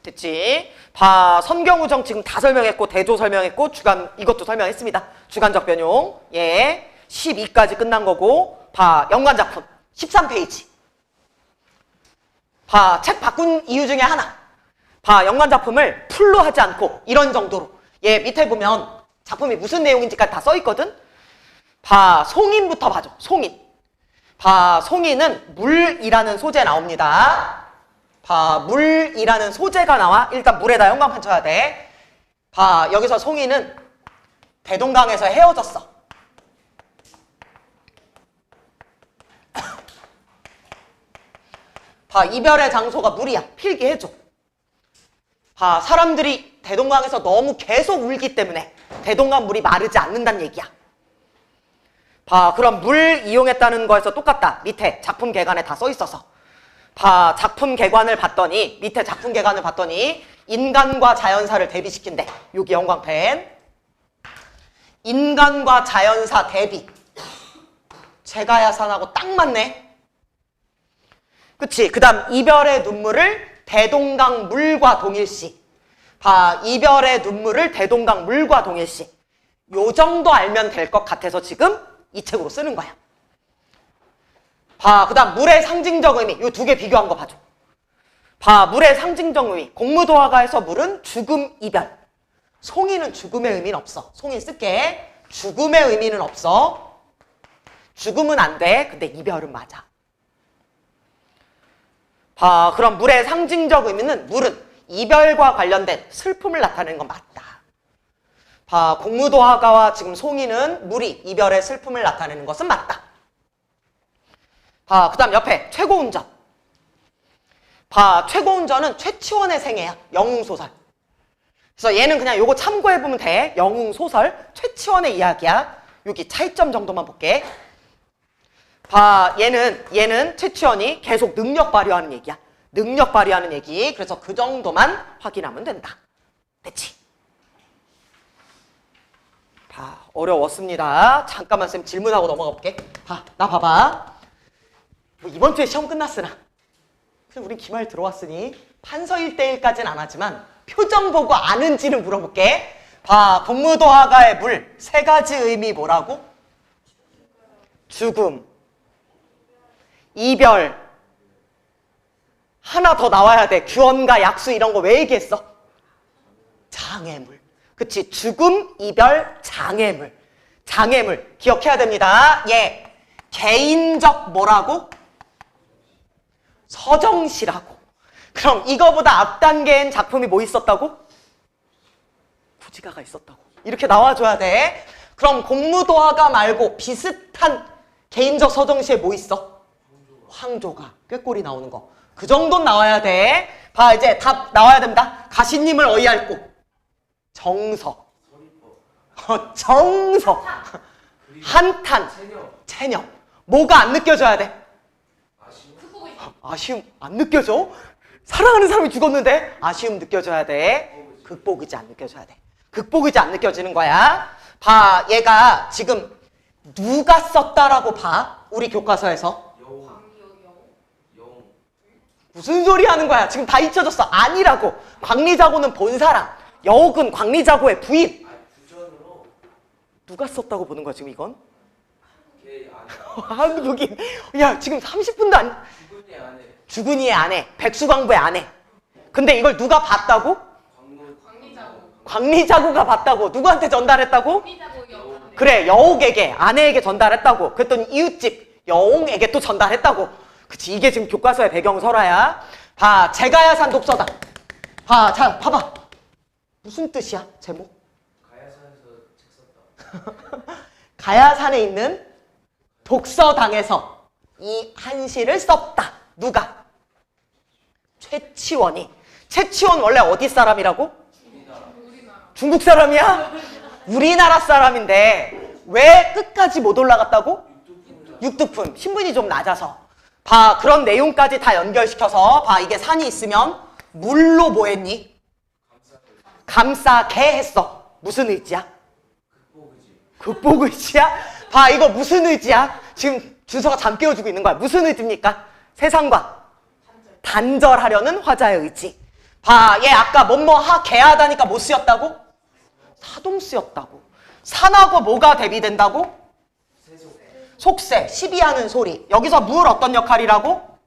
됐지? 봐, 선경우정 지금 다 설명했고, 대조 설명했고, 주관, 이것도 설명했습니다. 주관적 변용. 예. 12까지 끝난 거고, 봐, 연관작품. 13페이지. 봐, 책 바꾼 이유 중에 하나. 봐, 연관작품을 풀로 하지 않고, 이런 정도로. 예, 밑에 보면 작품이 무슨 내용인지까지 다 써있거든? 봐, 송인부터 봐줘. 송인. 봐, 송인은 물이라는 소재 나옵니다. 봐, 물이라는 소재가 나와. 일단 물에다 연관판 쳐야 돼. 봐, 여기서 송이는 대동강에서 헤어졌어. 봐, 이별의 장소가 물이야. 필기해줘. 봐, 사람들이 대동강에서 너무 계속 울기 때문에 대동강 물이 마르지 않는다는 얘기야. 봐, 그럼 물 이용했다는 거에서 똑같다. 밑에 작품 개관에 다 써있어서. 봐, 작품 개관을 봤더니, 밑에 작품 개관을 봤더니 인간과 자연사를 대비시킨대. 여기 형광펜. 인간과 자연사 대비. 제가야산하고 딱 맞네. 그치? 그 다음 이별의 눈물을 대동강 물과 동일시. 봐, 이별의 눈물을 대동강 물과 동일시. 요 정도 알면 될 것 같아서 지금 이 책으로 쓰는 거야. 봐, 그 다음 물의 상징적 의미. 요 2개 비교한 거 봐줘. 봐, 물의 상징적 의미. 공무도화가에서 물은 죽음, 이별. 송이는 죽음의 의미는 없어. 송이 쓸게. 죽음의 의미는 없어. 죽음은 안 돼. 근데 이별은 맞아. 봐, 그럼 물의 상징적 의미는 물은 이별과 관련된 슬픔을 나타내는 건 맞다. 봐, 공무도화가와 지금 송이는 물이 이별의 슬픔을 나타내는 것은 맞다. 봐, 그 다음 옆에 최고운전. 봐, 최고운전은 최치원의 생애야. 영웅소설. 그래서 얘는 그냥 요거 참고해보면 돼. 영웅소설, 최치원의 이야기야. 여기 차이점 정도만 볼게. 봐, 얘는 최치원이 계속 능력 발휘하는 얘기야. 능력 발휘하는 얘기. 그래서 그 정도만 확인하면 된다. 됐지? 봐, 어려웠습니다. 잠깐만 쌤 질문하고 넘어가 볼게. 봐, 나 봐봐. 뭐 이번 주에 시험 끝났으나 그냥 우린 기말 들어왔으니 판서 1대1까지는 안 하지만 표정 보고 아는지를 물어볼게. 봐, 공무도화가의 물 3가지 의미 뭐라고? 죽음, 이별, 하나 더 나와야 돼. 규언과 약수 이런 거 왜 얘기했어? 장애물. 그치? 죽음, 이별, 장애물. 장애물 기억해야 됩니다. 예, 개인적 뭐라고? 서정시라고. 그럼 이거보다 앞 단계엔 작품이 뭐 있었다고? 부지가가 있었다고. 이렇게 나와줘야 돼. 그럼 공무도화가 말고 비슷한 개인적 서정시에 뭐 있어? 황조가. 꾀꼬리 나오는 거. 그 정도는 나와야 돼. 봐, 이제 답 나와야 됩니다. 가시님을 어이할고. 정서. 정서. 한탄. 체념. 뭐가 안 느껴져야 돼? 아쉬움 안 느껴져? 사랑하는 사람이 죽었는데 아쉬움 느껴져야 돼. 극복이지 안 느껴져야 돼. 극복이지 안 느껴지는 거야. 봐, 얘가 지금 누가 썼다라고 봐? 우리 교과서에서. 무슨 소리 하는 거야? 지금 다 잊혀졌어. 아니라고. 광리자고는 본 사람. 여옥은 광리자고의 부인. 누가 썼다고 보는 거야 지금 이건? 한국인. 야, 지금 30분도 안... 주근이의 아내, 백수광부의 아내. 근데 이걸 누가 봤다고? 광리자고가 봤다고. 누구한테 전달했다고? 그래, 여옥에게, 아내에게 전달했다고. 그랬더니 이웃집 여옹에게 또 전달했다고. 그치, 이게 지금 교과서의 배경 설화야. 봐, 제가야산 독서다. 봐, 자, 봐봐. 무슨 뜻이야, 제목? 가야산에서 책 썼다. 가야산에 있는 독서당에서 이 한시를 썼다. 누가? 최치원이. 최치원 원래 어디 사람이라고? 중국 사람이야? 우리나라 사람인데 왜 끝까지 못 올라갔다고? 육두품. 신분이 좀 낮아서. 봐, 그런 내용까지 다 연결시켜서 봐, 이게 산이 있으면 물로 뭐 했니? 감싸게 했어. 무슨 의지야? 극복 의지야? 봐, 이거 무슨 의지야? 지금 준서가 잠 깨워주고 있는 거야. 무슨 의지입니까? 세상과 단절하려는 화자의 의지. 봐, 얘 아까 개하다니까 뭐 쓰였다고? 사동 쓰였다고. 산하고 뭐가 대비된다고? 속세, 시비하는 소리. 여기서 물 어떤 역할이라고?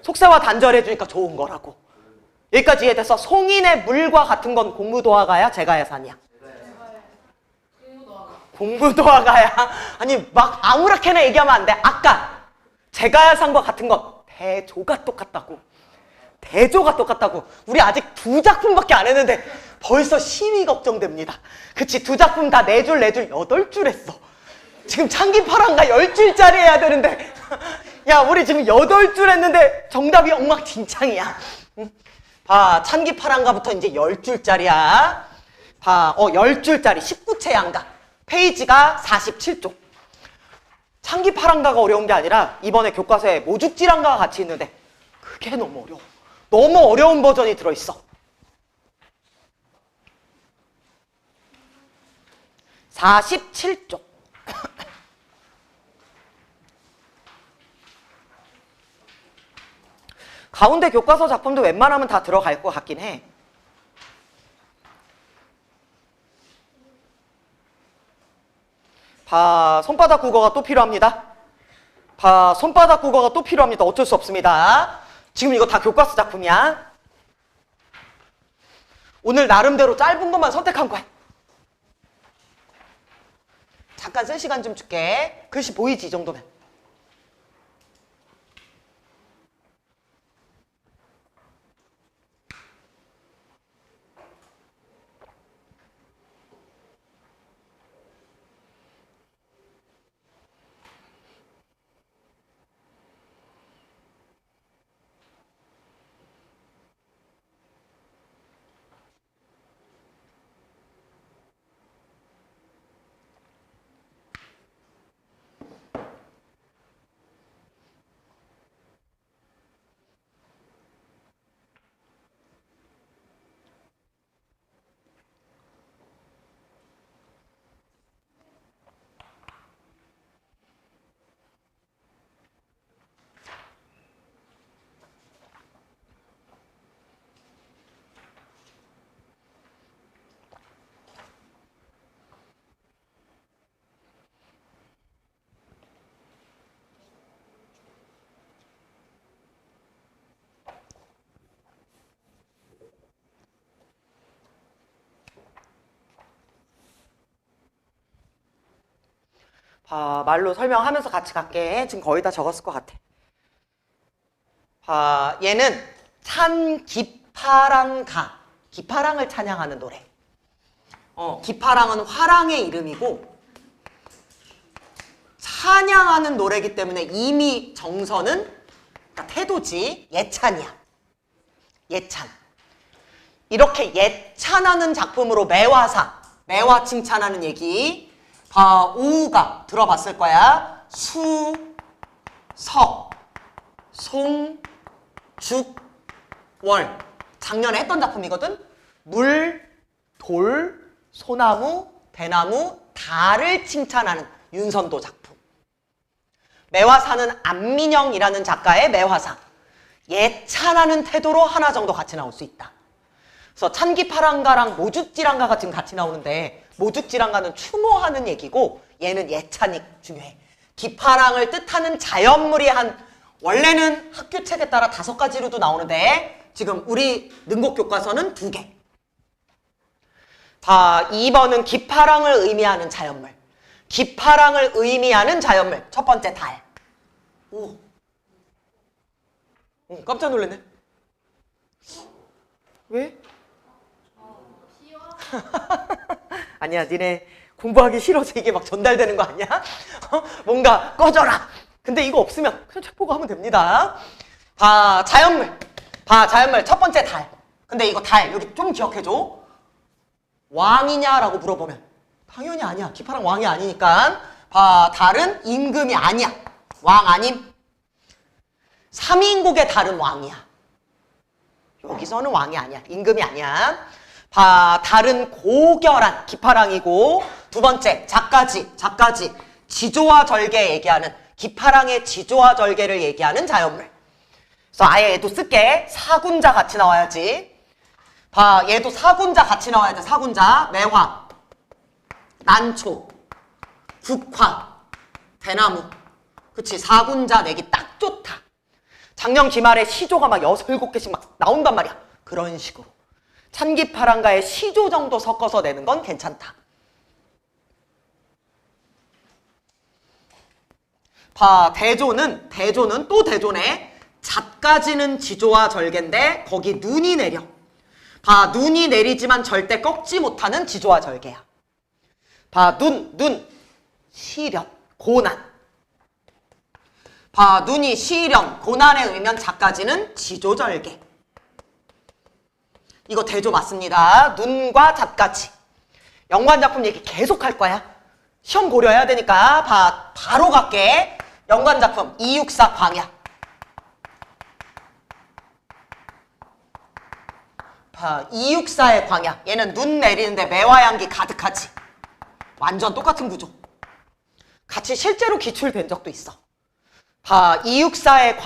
속세와 단절해주니까 좋은 거라고. 여기까지 이해돼서 송인의 물과 같은 건 공무도화가야, 제가야산이야? 공무도화가야. 아니 막 아무렇게나 얘기하면 안 돼. 아까 제가야산과 같은 건 대조가 똑같다고. 대조가 똑같다고. 우리 아직 2작품밖에 안 했는데 벌써 시위 걱정됩니다. 그치, 2작품 다 4줄 8줄 했어. 지금 창기파랑가 10줄짜리 해야 되는데 야, 우리 지금 8줄 했는데 정답이 엉망진창이야. 응? 봐, 창기파랑가부터 이제 10줄짜리야. 봐, 10줄짜리 19채 양가. 페이지가 47쪽. 창기파랑가가 어려운 게 아니라 이번에 교과서에 모죽지랑가가 같이 있는데 그게 너무 어려워. 너무 어려운 버전이 들어있어. 47쪽. 가운데 교과서 작품도 웬만하면 다 들어갈 것 같긴 해. 봐, 손바닥 국어가 또 필요합니다. 봐, 손바닥 국어가 또 필요합니다. 어쩔 수 없습니다. 지금 이거 다 교과서 작품이야. 오늘 나름대로 짧은 것만 선택한 거야. 잠깐 쓸 시간 좀 줄게. 글씨 보이지, 이 정도면. 봐, 말로 설명하면서 같이 갈게. 지금 거의 다 적었을 것 같아. 봐, 얘는 찬기파랑가. 기파랑을 찬양하는 노래. 기파랑은 화랑의 이름이고 찬양하는 노래이기 때문에 이미 정서는, 그러니까 태도지, 예찬이야. 예찬. 이렇게 예찬하는 작품으로 매화사, 매화 칭찬하는 얘기. 봐, 오우가 들어봤을 거야. 수, 석, 송, 죽, 월. 작년에 했던 작품이거든. 물, 돌, 소나무, 대나무, 달을 칭찬하는 윤선도 작품. 매화사는 안민영이라는 작가의 매화사. 예찬하는 태도로 하나 정도 같이 나올 수 있다. 그래서 찬기파랑가랑 모죽지랑가가 지금 같이 나오는데, 모죽지랑가는 추모하는 얘기고 얘는 예찬이 중요해. 기파랑을 뜻하는 자연물이 원래는 학교 책에 따라 5가지로도 나오는데 지금 우리 능곡 교과서는 2개. 자, 2번은 기파랑을 의미하는 자연물. 기파랑을 의미하는 자연물. 첫 번째 달. 오. 깜짝 놀랐네. 왜? 아니야, 니네 공부하기 싫어서 이게 막 전달되는 거 아니야? 뭔가 꺼져라. 근데 이거 없으면 그냥 책 보고 하면 됩니다. 봐, 자연물. 봐, 자연물 첫 번째 달. 근데 이거 달 여기 좀 기억해줘. 왕이냐라고 물어보면 당연히 아니야. 기파랑 왕이 아니니까. 봐, 달은 임금이 아니야. 왕 아님. 3인국의 달은 왕이야. 여기서는 왕이 아니야. 임금이 아니야. 봐, 달은 고결한 기파랑이고, 두 번째 작가지. 지조와 절개 얘기하는, 기파랑의 지조와 절개를 얘기하는 자연물. 그래서 아예 얘도 쓸게. 사군자 같이 나와야지. 봐, 얘도 사군자 같이 나와야 돼. 사군자. 매화, 난초, 국화, 대나무. 그치, 사군자 내기 딱 좋다. 작년 기말에 시조가 막 6, 7개씩 막 나온단 말이야. 그런 식으로. 찬기파랑과의 시조 정도 섞어서 내는 건 괜찮다. 봐, 대조는 또 대조네. 잣가지는 지조와 절개인데 거기 눈이 내려. 봐, 눈이 내리지만 절대 꺾지 못하는 지조와 절개야. 봐, 눈. 시련, 고난. 봐, 눈이 시련, 고난에 의면 잣가지는 지조절개. 이거 대조 맞습니다. 눈과 잣가지. 연관작품 얘기 계속 할 거야. 시험 고려해야 되니까 바로 갈게. 연관작품 264 광야. 봐, 264의 광야. 얘는 눈 내리는데 매화향기 가득하지. 완전 똑같은 구조. 같이 실제로 기출된 적도 있어. 봐, 264의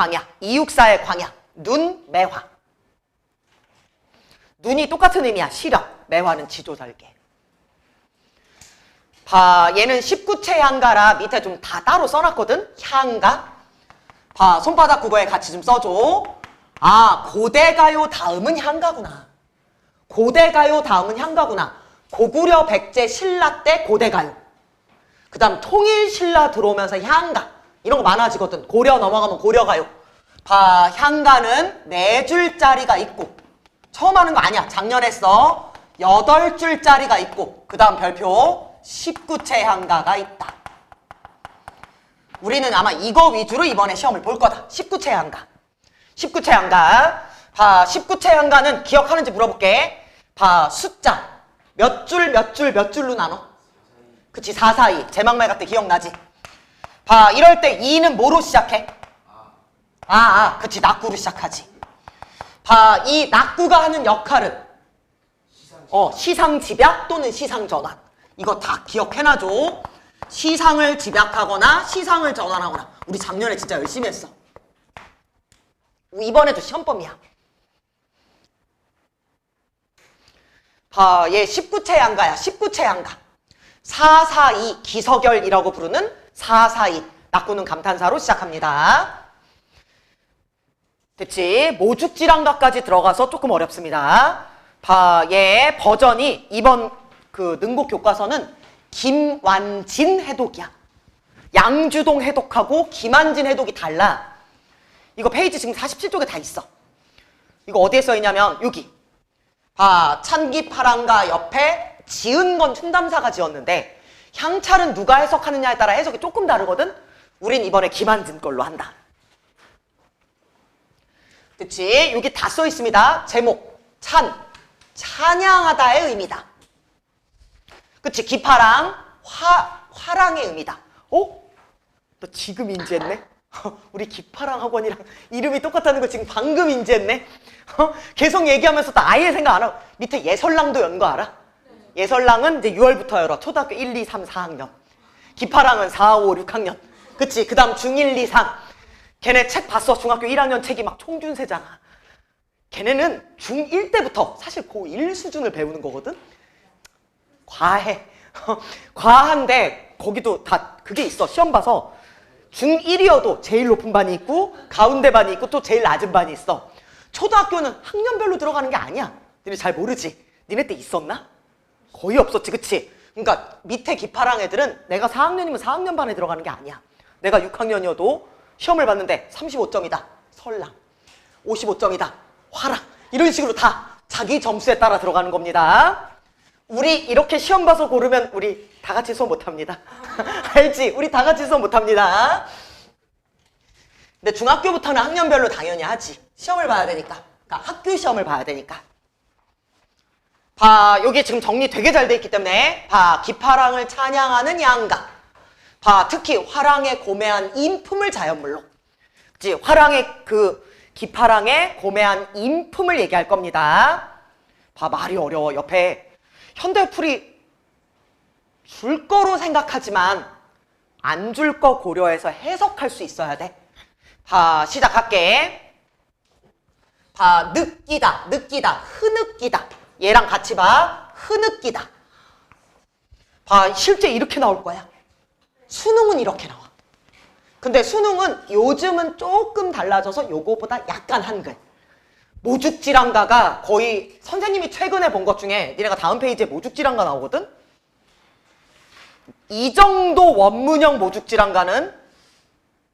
광야. 눈, 매화. 눈이 똑같은 의미야. 시력. 매화는 지조절개. 봐, 얘는 19채 향가라 밑에 좀 다 따로 써놨거든. 향가. 봐, 손바닥 국어에 같이 좀 써줘. 아, 고대가요 다음은 향가구나. 고구려 백제 신라 때 고대가요. 그 다음 통일 신라 들어오면서 향가. 이런 거 많아지거든. 고려 넘어가면 고려가요. 봐, 향가는 4줄짜리가 있고, 처음 하는 거 아니야. 작년 했어. 8줄짜리가 있고, 그 다음 별표 19채 향가가 있다. 우리는 아마 이거 위주로 이번에 시험을 볼 거다. 19채 향가. 봐, 19채 향가는 기억하는지 물어볼게. 봐, 숫자. 몇 줄로 나눠? 그치, 442. 제막말 같을 때 기억나지? 봐, 이럴 때 2는 뭐로 시작해? 그치, 낙구로 시작하지. 봐, 이 낙구가 하는 역할은 시상집약 또는 시상전환. 이거 다 기억해놔줘. 시상을 집약하거나 시상을 전환하거나. 우리 작년에 진짜 열심히 했어. 이번에도 시험범이야. 봐, 얘 19채 향가야. 19채 향가. 442 기서결이라고 부르는 442. 낙구는 감탄사로 시작합니다. 됐지? 모죽지랑가까지 들어가서 조금 어렵습니다. 봐, 얘 버전이 이번 그 능곡 교과서는 김완진 해독이야. 양주동 해독하고 김완진 해독이 달라. 이거 페이지 지금 47쪽에 다 있어. 이거 어디에 써 있냐면 여기. 봐, 찬기파랑가 옆에 지은 건 충담사가 지었는데 향찰은 누가 해석하느냐에 따라 해석이 조금 다르거든? 우린 이번에 김완진 걸로 한다. 그치? 여기 다 써 있습니다. 제목, 찬양하다의 의미다. 그치? 기파랑, 화랑의 의미다. 너 지금 인지했네? 우리 기파랑 학원이랑 이름이 똑같다는 거 지금 방금 인지했네? 계속 얘기하면서 또 아예 생각 안 하고 밑에 예설랑도 연 거 알아? 예설랑은 이제 6월부터 열어. 초등학교 1, 2, 3, 4학년. 기파랑은 4, 5, 6학년. 그치? 그 다음 중1, 2, 3. 걔네 책 봤어. 중학교 1학년 책이 막 총준세잖아. 걔네는 중1 때부터 사실 고1 수준을 배우는 거거든? 과해. 과한데 거기도 다 그게 있어. 시험 봐서 중1이어도 제일 높은 반이 있고 가운데 반이 있고 또 제일 낮은 반이 있어. 초등학교는 학년별로 들어가는 게 아니야. 니네 잘 모르지? 니네 때 있었나? 거의 없었지, 그치? 그러니까 밑에 기파랑 애들은 내가 4학년이면 4학년 반에 들어가는 게 아니야. 내가 6학년이어도 시험을 봤는데 35점이다. 설랑. 55점이다. 화랑. 이런 식으로 다 자기 점수에 따라 들어가는 겁니다. 우리 이렇게 시험 봐서 고르면 우리 다 같이 수업 못합니다. 알지? 우리 다 같이 수업 못합니다. 근데 중학교부터는 학년별로 당연히 하지. 시험을 봐야 되니까. 그러니까 학교 시험을 봐야 되니까. 봐, 여기 지금 정리 되게 잘 돼 있기 때문에 봐, 기파랑을 찬양하는 양가. 봐, 특히 화랑에 고매한 인품을 자연물로. 그치? 화랑의 기파랑에 고매한 인품을 얘기할 겁니다. 봐, 말이 어려워. 옆에 현대풀이 줄 거로 생각하지만 안 줄 거 고려해서 해석할 수 있어야 돼. 봐, 시작할게. 봐, 느끼다, 흐느끼다. 얘랑 같이 봐. 흐느끼다. 봐, 실제 이렇게 나올 거야. 수능은 이렇게 나와. 근데 수능은 요즘은 조금 달라져서 요거보다 약간 한글. 모죽지랑가가 거의 선생님이 최근에 본 것 중에 니네가 다음 페이지에 모죽지랑가 나오거든? 이 정도 원문형 모죽지랑가는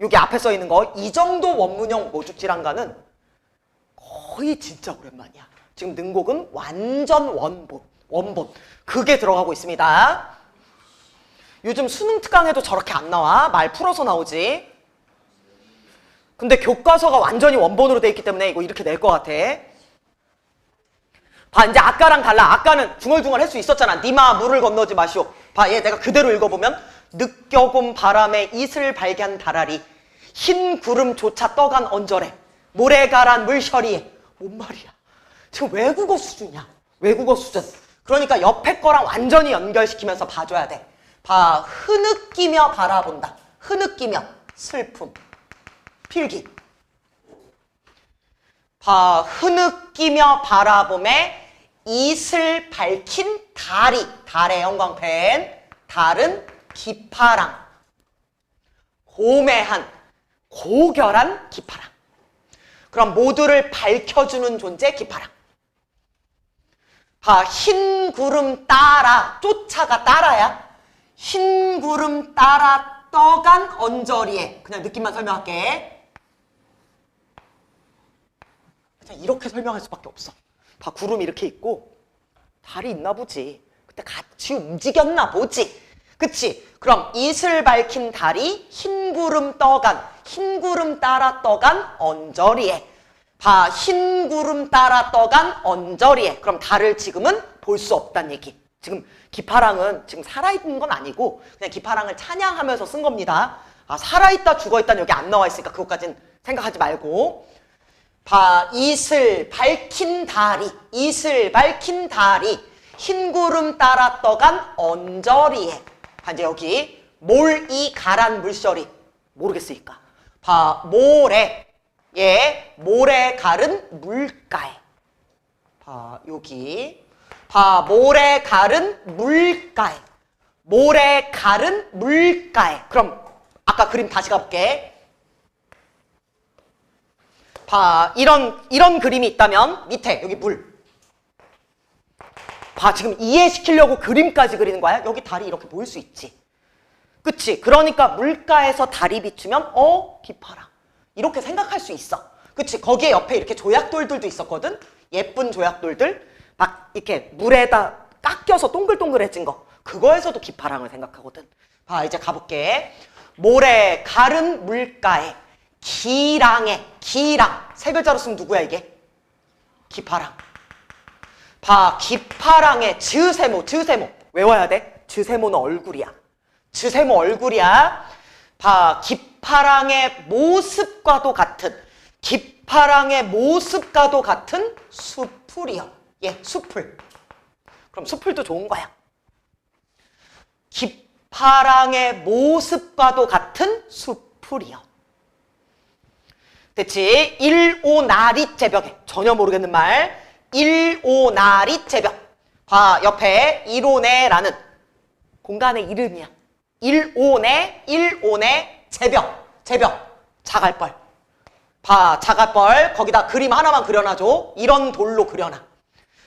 여기 앞에 써 있는 거, 이 정도 원문형 모죽지랑가는 거의 진짜 오랜만이야. 지금 능곡은 완전 원본. 그게 들어가고 있습니다. 요즘 수능 특강에도 저렇게 안 나와. 말 풀어서 나오지. 근데 교과서가 완전히 원본으로 돼 있기 때문에 이거 이렇게 낼 것 같아. 봐, 이제 아까랑 달라. 아까는 중얼중얼 할 수 있었잖아. 니마 물을 건너지 마시오. 봐, 얘 내가 그대로 읽어보면 느껴봄 바람에 이슬 발견 다라리 흰 구름조차 떠간 언저래 모래가란 물셔리에. 뭔 말이야. 지금 외국어 수준이야. 외국어 수준. 그러니까 옆에 거랑 완전히 연결시키면서 봐줘야 돼. 봐, 흐느끼며 바라본다. 흐느끼며 슬픔, 필기. 봐, 흐느끼며 바라봄에 이슬 밝힌 달이. 달의 형광펜. 달은 기파랑. 고매한, 고결한 기파랑. 그럼 모두를 밝혀주는 존재 기파랑. 봐, 흰 구름 따라. 쫓아가 따라야. 흰 구름 따라 떠간 언저리에. 그냥 느낌만 설명할게. 그냥 이렇게 설명할 수밖에 없어. 봐, 구름이 이렇게 있고 달이 있나 보지. 그때 같이 움직였나 보지. 그치? 그럼 이슬 밝힌 달이 흰 구름 따라 떠간 언저리에. 봐, 흰 구름 따라 떠간 언저리에. 그럼 달을 지금은 볼 수 없다는 얘기. 지금 기파랑은 지금 살아있는 건 아니고 그냥 기파랑을 찬양하면서 쓴 겁니다. 아, 살아있다 죽어있다는 여기 안 나와 있으니까 그것까진 생각하지 말고. 봐, 이슬 밝힌 달이 흰 구름 따라 떠간 언저리에. 봐, 이제 여기 몰이 가란 물셔리. 모르겠으니까. 봐, 모래. 예, 모래 가른 물가에. 봐, 여기. 봐, 모래 가른 물가에. 모래 가른 물가에. 그럼 아까 그림 다시 가볼게. 봐, 이런 그림이 있다면 밑에 여기 물. 봐, 지금 이해시키려고 그림까지 그리는 거야. 여기 달이 이렇게 보일 수 있지. 그치? 그러니까 물가에서 달이 비추면 기파랑. 이렇게 생각할 수 있어. 그치? 거기에 옆에 이렇게 조약돌들도 있었거든? 예쁜 조약돌들. 막 이렇게 물에다 깎여서 동글동글해진 거. 그거에서도 기파랑을 생각하거든. 봐, 이제 가볼게. 모래 가른 물가에 기랑에. 기랑. 세 글자로 쓰면 누구야 이게? 기파랑. 봐, 기파랑의 즈세모. 외워야 돼. 즈세모는 얼굴이야. 즈세모 얼굴이야. 봐, 기파랑의 모습과도 같은 수풀이요. 예, 수풀. 그럼 수풀도 좋은 거야. 기파랑의 모습과도 같은 수풀이요. 됐지? 일오나릿제벽에. 전혀 모르겠는 말. 일오나릿제벽. 봐, 옆에 일오네라는 공간의 이름이야. 일오네 제벽. 자갈벌. 봐, 자갈벌. 거기다 그림 하나만 그려놔줘. 이런 돌로 그려놔.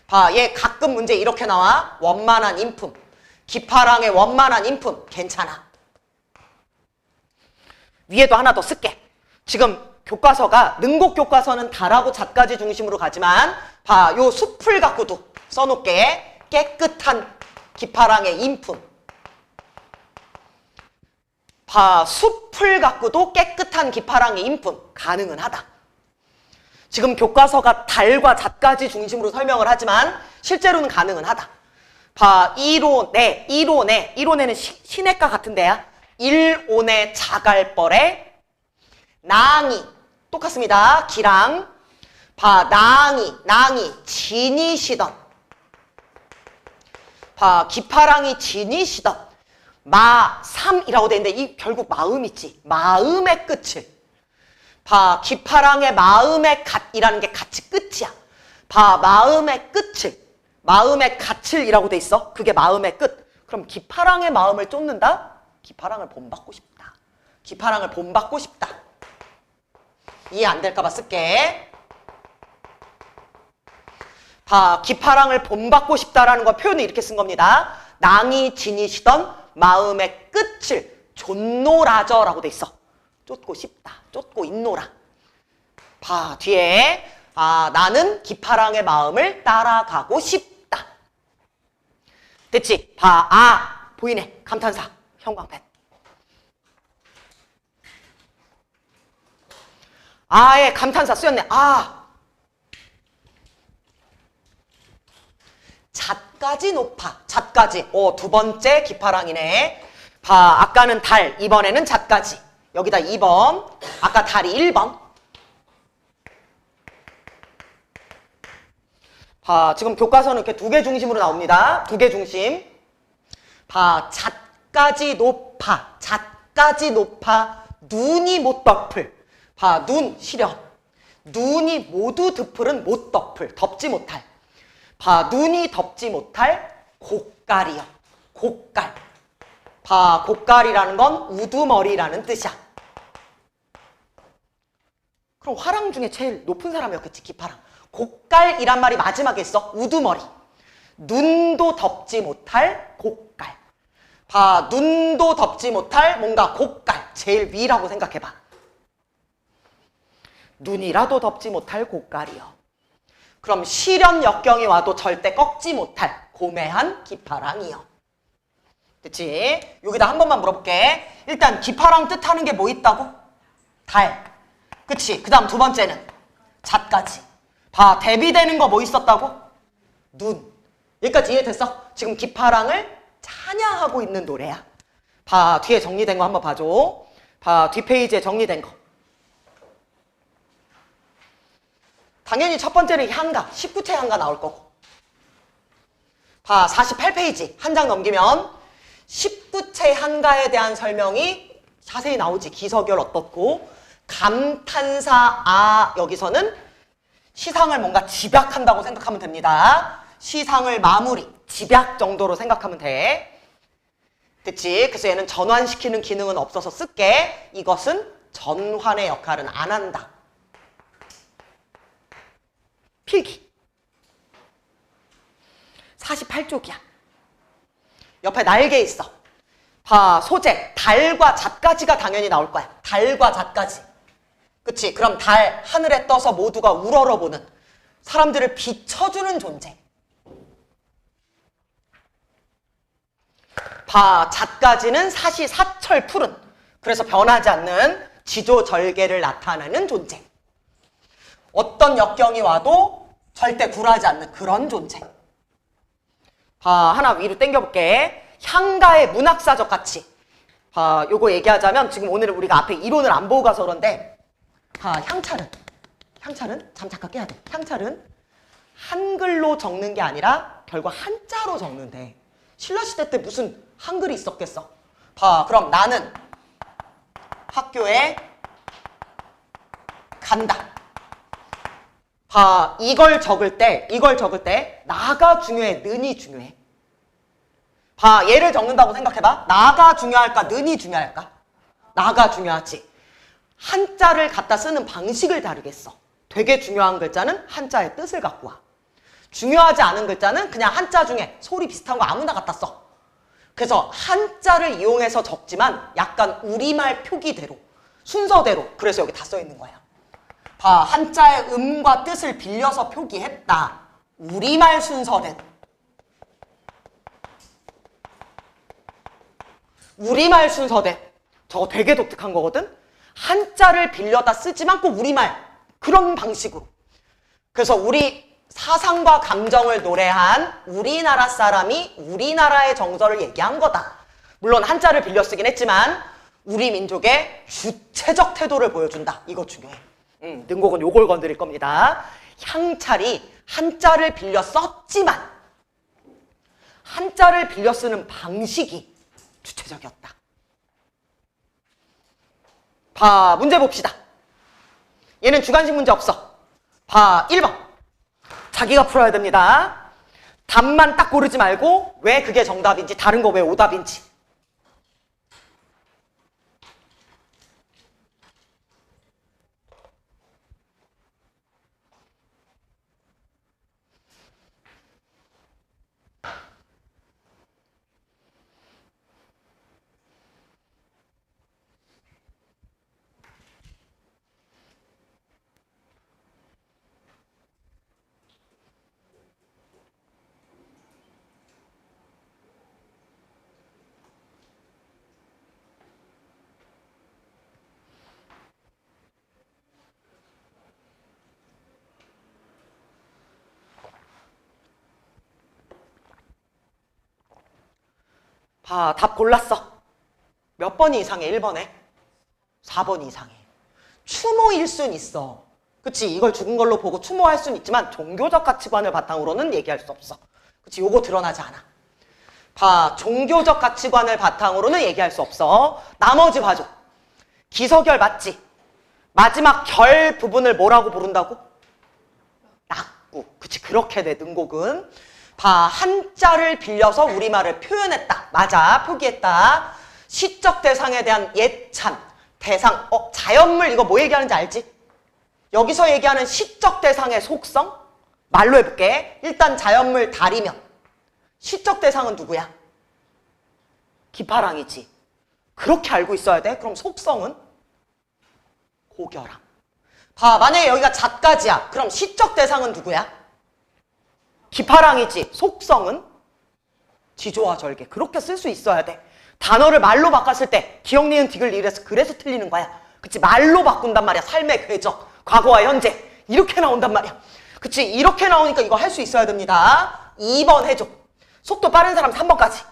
봐, 얘 가끔 문제 이렇게 나와. 원만한 인품. 기파랑의 원만한 인품. 괜찮아. 위에도 하나 더 쓸게. 지금 교과서가 능곡 교과서는 달하고 잣까지 중심으로 가지만 봐, 요 숲을 갖고도 써놓게. 깨끗한 기파랑의 인품. 봐, 숲을 갖고도 깨끗한 기파랑의 인품. 가능은 하다. 지금 교과서가 달과 잣까지 중심으로 설명을 하지만 실제로는 가능은 하다. 봐, 이론의 시내가 같은 데야. 일온의 자갈벌에 낭이 똑같습니다. 기랑. 봐, 낭이 지니시던. 봐, 기파랑이 지니시던 마삼이라고 돼 있는데 이 결국 마음이지. 마음의 끝을. 봐, 기파랑의 마음의 갓이라는 게 같이 끝이야. 봐, 마음의 끝을. 마음의 갓을이라고 돼 있어. 그게 마음의 끝. 그럼 기파랑의 마음을 쫓는다? 기파랑을 본받고 싶다. 기파랑을 본받고 싶다. 이해 안 될까 봐 쓸게. 봐, 기파랑을 본받고 싶다라는 거 표현을 이렇게 쓴 겁니다. 낭이 지니시던 마음의 끝을 좇노라져라고 돼 있어. 쫓고 싶다. 쫓고 있노라. 봐, 뒤에 나는 기파랑의 마음을 따라가고 싶다. 됐지? 봐, 보이네. 감탄사. 형광펜. 아예 감탄사 쓰였네. 잣까지 높아. 잣까지. 두 번째 기파랑이네. 봐, 아까는 달, 이번에는 잣까지. 여기다 2번. 아까 달이 1번. 봐, 지금 교과서는 이렇게 2개 중심으로 나옵니다. 2개 중심. 봐, 잣까지 높아. 잣까지 높아. 눈이 못 덮을. 봐, 눈, 시력. 눈이 모두 덮을은 못 덮을. 덮지 못할. 봐, 눈이 덮지 못할 곡갈이요. 곡갈. 봐, 곡갈이라는 건 우두머리라는 뜻이야. 그럼 화랑 중에 제일 높은 사람이었겠지, 기파랑. 곡갈이란 말이 마지막에 있어. 우두머리. 눈도 덮지 못할 곡갈. 봐, 눈도 덮지 못할 뭔가 곡갈. 제일 위라고 생각해봐. 눈이라도 덮지 못할 곡갈이요. 그럼 시련 역경이 와도 절대 꺾지 못할 고매한 기파랑이요. 그치? 여기다 한 번만 물어볼게. 일단 기파랑 뜻하는 게 뭐 있다고? 달. 그치? 그 다음 2번째는 잣까지. 봐, 대비되는 거 뭐 있었다고? 눈. 여기까지 이해됐어? 지금 기파랑을 찬양하고 있는 노래야. 봐, 뒤에 정리된 거 한번 봐줘. 봐, 뒷페이지에 정리된 거. 당연히 첫 번째는 향가, 19채 향가 나올 거고. 봐, 48페이지 한 장 넘기면 19채 향가에 대한 설명이 자세히 나오지. 기서결 어떻고, 감탄사 여기서는 시상을 뭔가 집약한다고 생각하면 됩니다. 시상을 마무리, 집약 정도로 생각하면 돼. 됐지? 그래서 얘는 전환시키는 기능은 없어서 쓸게. 이것은 전환의 역할은 안 한다. 필기. 48쪽이야. 옆에 날개 있어. 봐, 소재. 달과 잣까지가 당연히 나올 거야. 달과 잣까지. 그치? 그럼 달, 하늘에 떠서 모두가 우러러보는, 사람들을 비춰주는 존재. 봐, 잣까지는 사시사철 푸른, 그래서 변하지 않는 지조절개를 나타내는 존재. 어떤 역경이 와도 절대 굴하지 않는 그런 존재. 봐, 하나 위로 당겨볼게. 향가의 문학사적 가치. 봐, 요거 얘기하자면 지금 오늘 우리가 앞에 이론을 안 보고 가서 그런데, 봐, 향찰은 잠깐 깨야 돼. 향찰은 한글로 적는 게 아니라 결국 한자로 적는데, 신라시대 때 무슨 한글이 있었겠어? 봐, 그럼 나는 학교에 간다. 봐, 이걸 적을 때 나가 중요해, 는이 중요해. 봐, 얘를 적는다고 생각해봐. 나가 중요할까, 는이 중요할까? 나가 중요하지. 한자를 갖다 쓰는 방식을 다르겠어. 되게 중요한 글자는 한자의 뜻을 갖고 와. 중요하지 않은 글자는 그냥 한자 중에 소리 비슷한 거 아무나 갖다 써. 그래서 한자를 이용해서 적지만 약간 우리말 표기대로, 순서대로, 그래서 여기 다 써 있는 거야. 봐, 한자의 음과 뜻을 빌려서 표기했다. 우리말 순서대로. 우리말 순서대로. 저거 되게 독특한 거거든? 한자를 빌려다 쓰지만 꼭 우리말, 그런 방식으로. 그래서 우리 사상과 감정을 노래한 우리나라 사람이 우리나라의 정서를 얘기한 거다. 물론 한자를 빌려 쓰긴 했지만 우리 민족의 주체적 태도를 보여준다. 이거 중요해. 능곡은 요걸 건드릴 겁니다. 향찰이 한자를 빌려 썼지만 한자를 빌려 쓰는 방식이 주체적이었다. 봐, 문제 봅시다. 얘는 주관식 문제 없어. 봐, 1번. 자기가 풀어야 됩니다. 답만 딱 고르지 말고 왜 그게 정답인지, 다른 거 왜 오답인지. 봐, 답 골랐어. 몇 번이 이상해? 1번에? 4번이 이상해. 추모일 순 있어. 그치? 이걸 죽은 걸로 보고 추모할 순 있지만 종교적 가치관을 바탕으로는 얘기할 수 없어. 그치? 요거 드러나지 않아. 봐, 종교적 가치관을 바탕으로는 얘기할 수 없어. 나머지 봐줘. 기서결 맞지? 마지막 결 부분을 뭐라고 부른다고? 낙구. 그치? 그렇게 돼, 능곡은. 봐, 한자를 빌려서 우리말을 표현했다. 맞아, 표기했다. 시적 대상에 대한 예찬, 대상, 자연물 이거 뭐 얘기하는지 알지? 여기서 얘기하는 시적 대상의 속성? 말로 해볼게. 일단 자연물 달이면 시적 대상은 누구야? 기파랑이지. 그렇게 알고 있어야 돼. 그럼 속성은? 고결함. 봐, 만약에 여기가 잣가지야. 그럼 시적 대상은 누구야? 기파랑이지. 속성은? 지조와 절개. 그렇게 쓸 수 있어야 돼. 단어를 말로 바꿨을 때 기억, 니은, 디귿, 리을에서 그래서 틀리는 거야. 그치? 말로 바꾼단 말이야. 삶의 궤적, 과거와 현재. 이렇게 나온단 말이야. 그치? 이렇게 나오니까 이거 할 수 있어야 됩니다. 2번 해줘. 속도 빠른 사람 3번까지.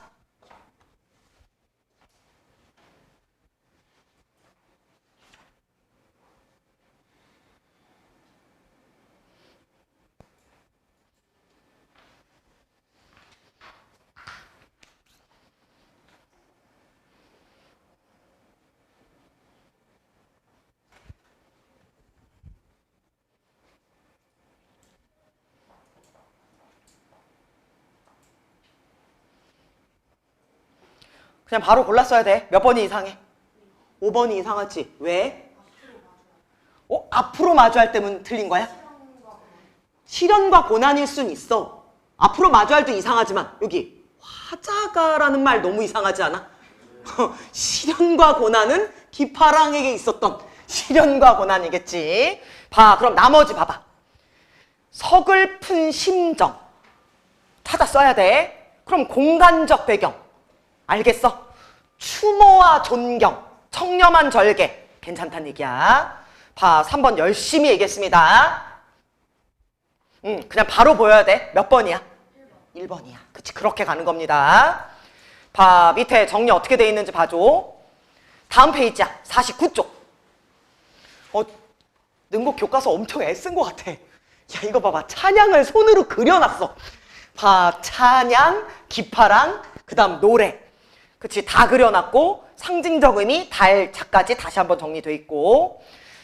그냥 바로 골랐어야 돼. 몇 번이 이상해? 5번이 이상하지. 왜? 앞으로 마주할 때면 틀린 거야? 시련과 고난일 순 있어. 앞으로 마주할 때 이상하지만 여기 화자가라는 말 너무 이상하지 않아? 시련과 고난은 기파랑에게 있었던 시련과 고난이겠지. 봐, 그럼 나머지 봐봐. 서글픈 심정 찾아 써야 돼. 그럼 공간적 배경 알겠어? 추모와 존경, 청렴한 절개 괜찮다는 얘기야. 봐, 3번 열심히 얘기했습니다. 그냥 바로 보여야 돼. 몇 번이야? 1번이야. 그치? 그렇게 가는 겁니다. 봐, 밑에 정리 어떻게 돼 있는지 봐줘. 다음 페이지야. 49쪽. 능곡 교과서 엄청 애쓴 것 같아. 야, 이거 봐봐. 찬양을 손으로 그려놨어. 봐, 찬양, 기파랑, 그 다음 노래. 그치? 다 그려놨고 상징적 의미, 달자까지 다시 한번 정리돼 있고.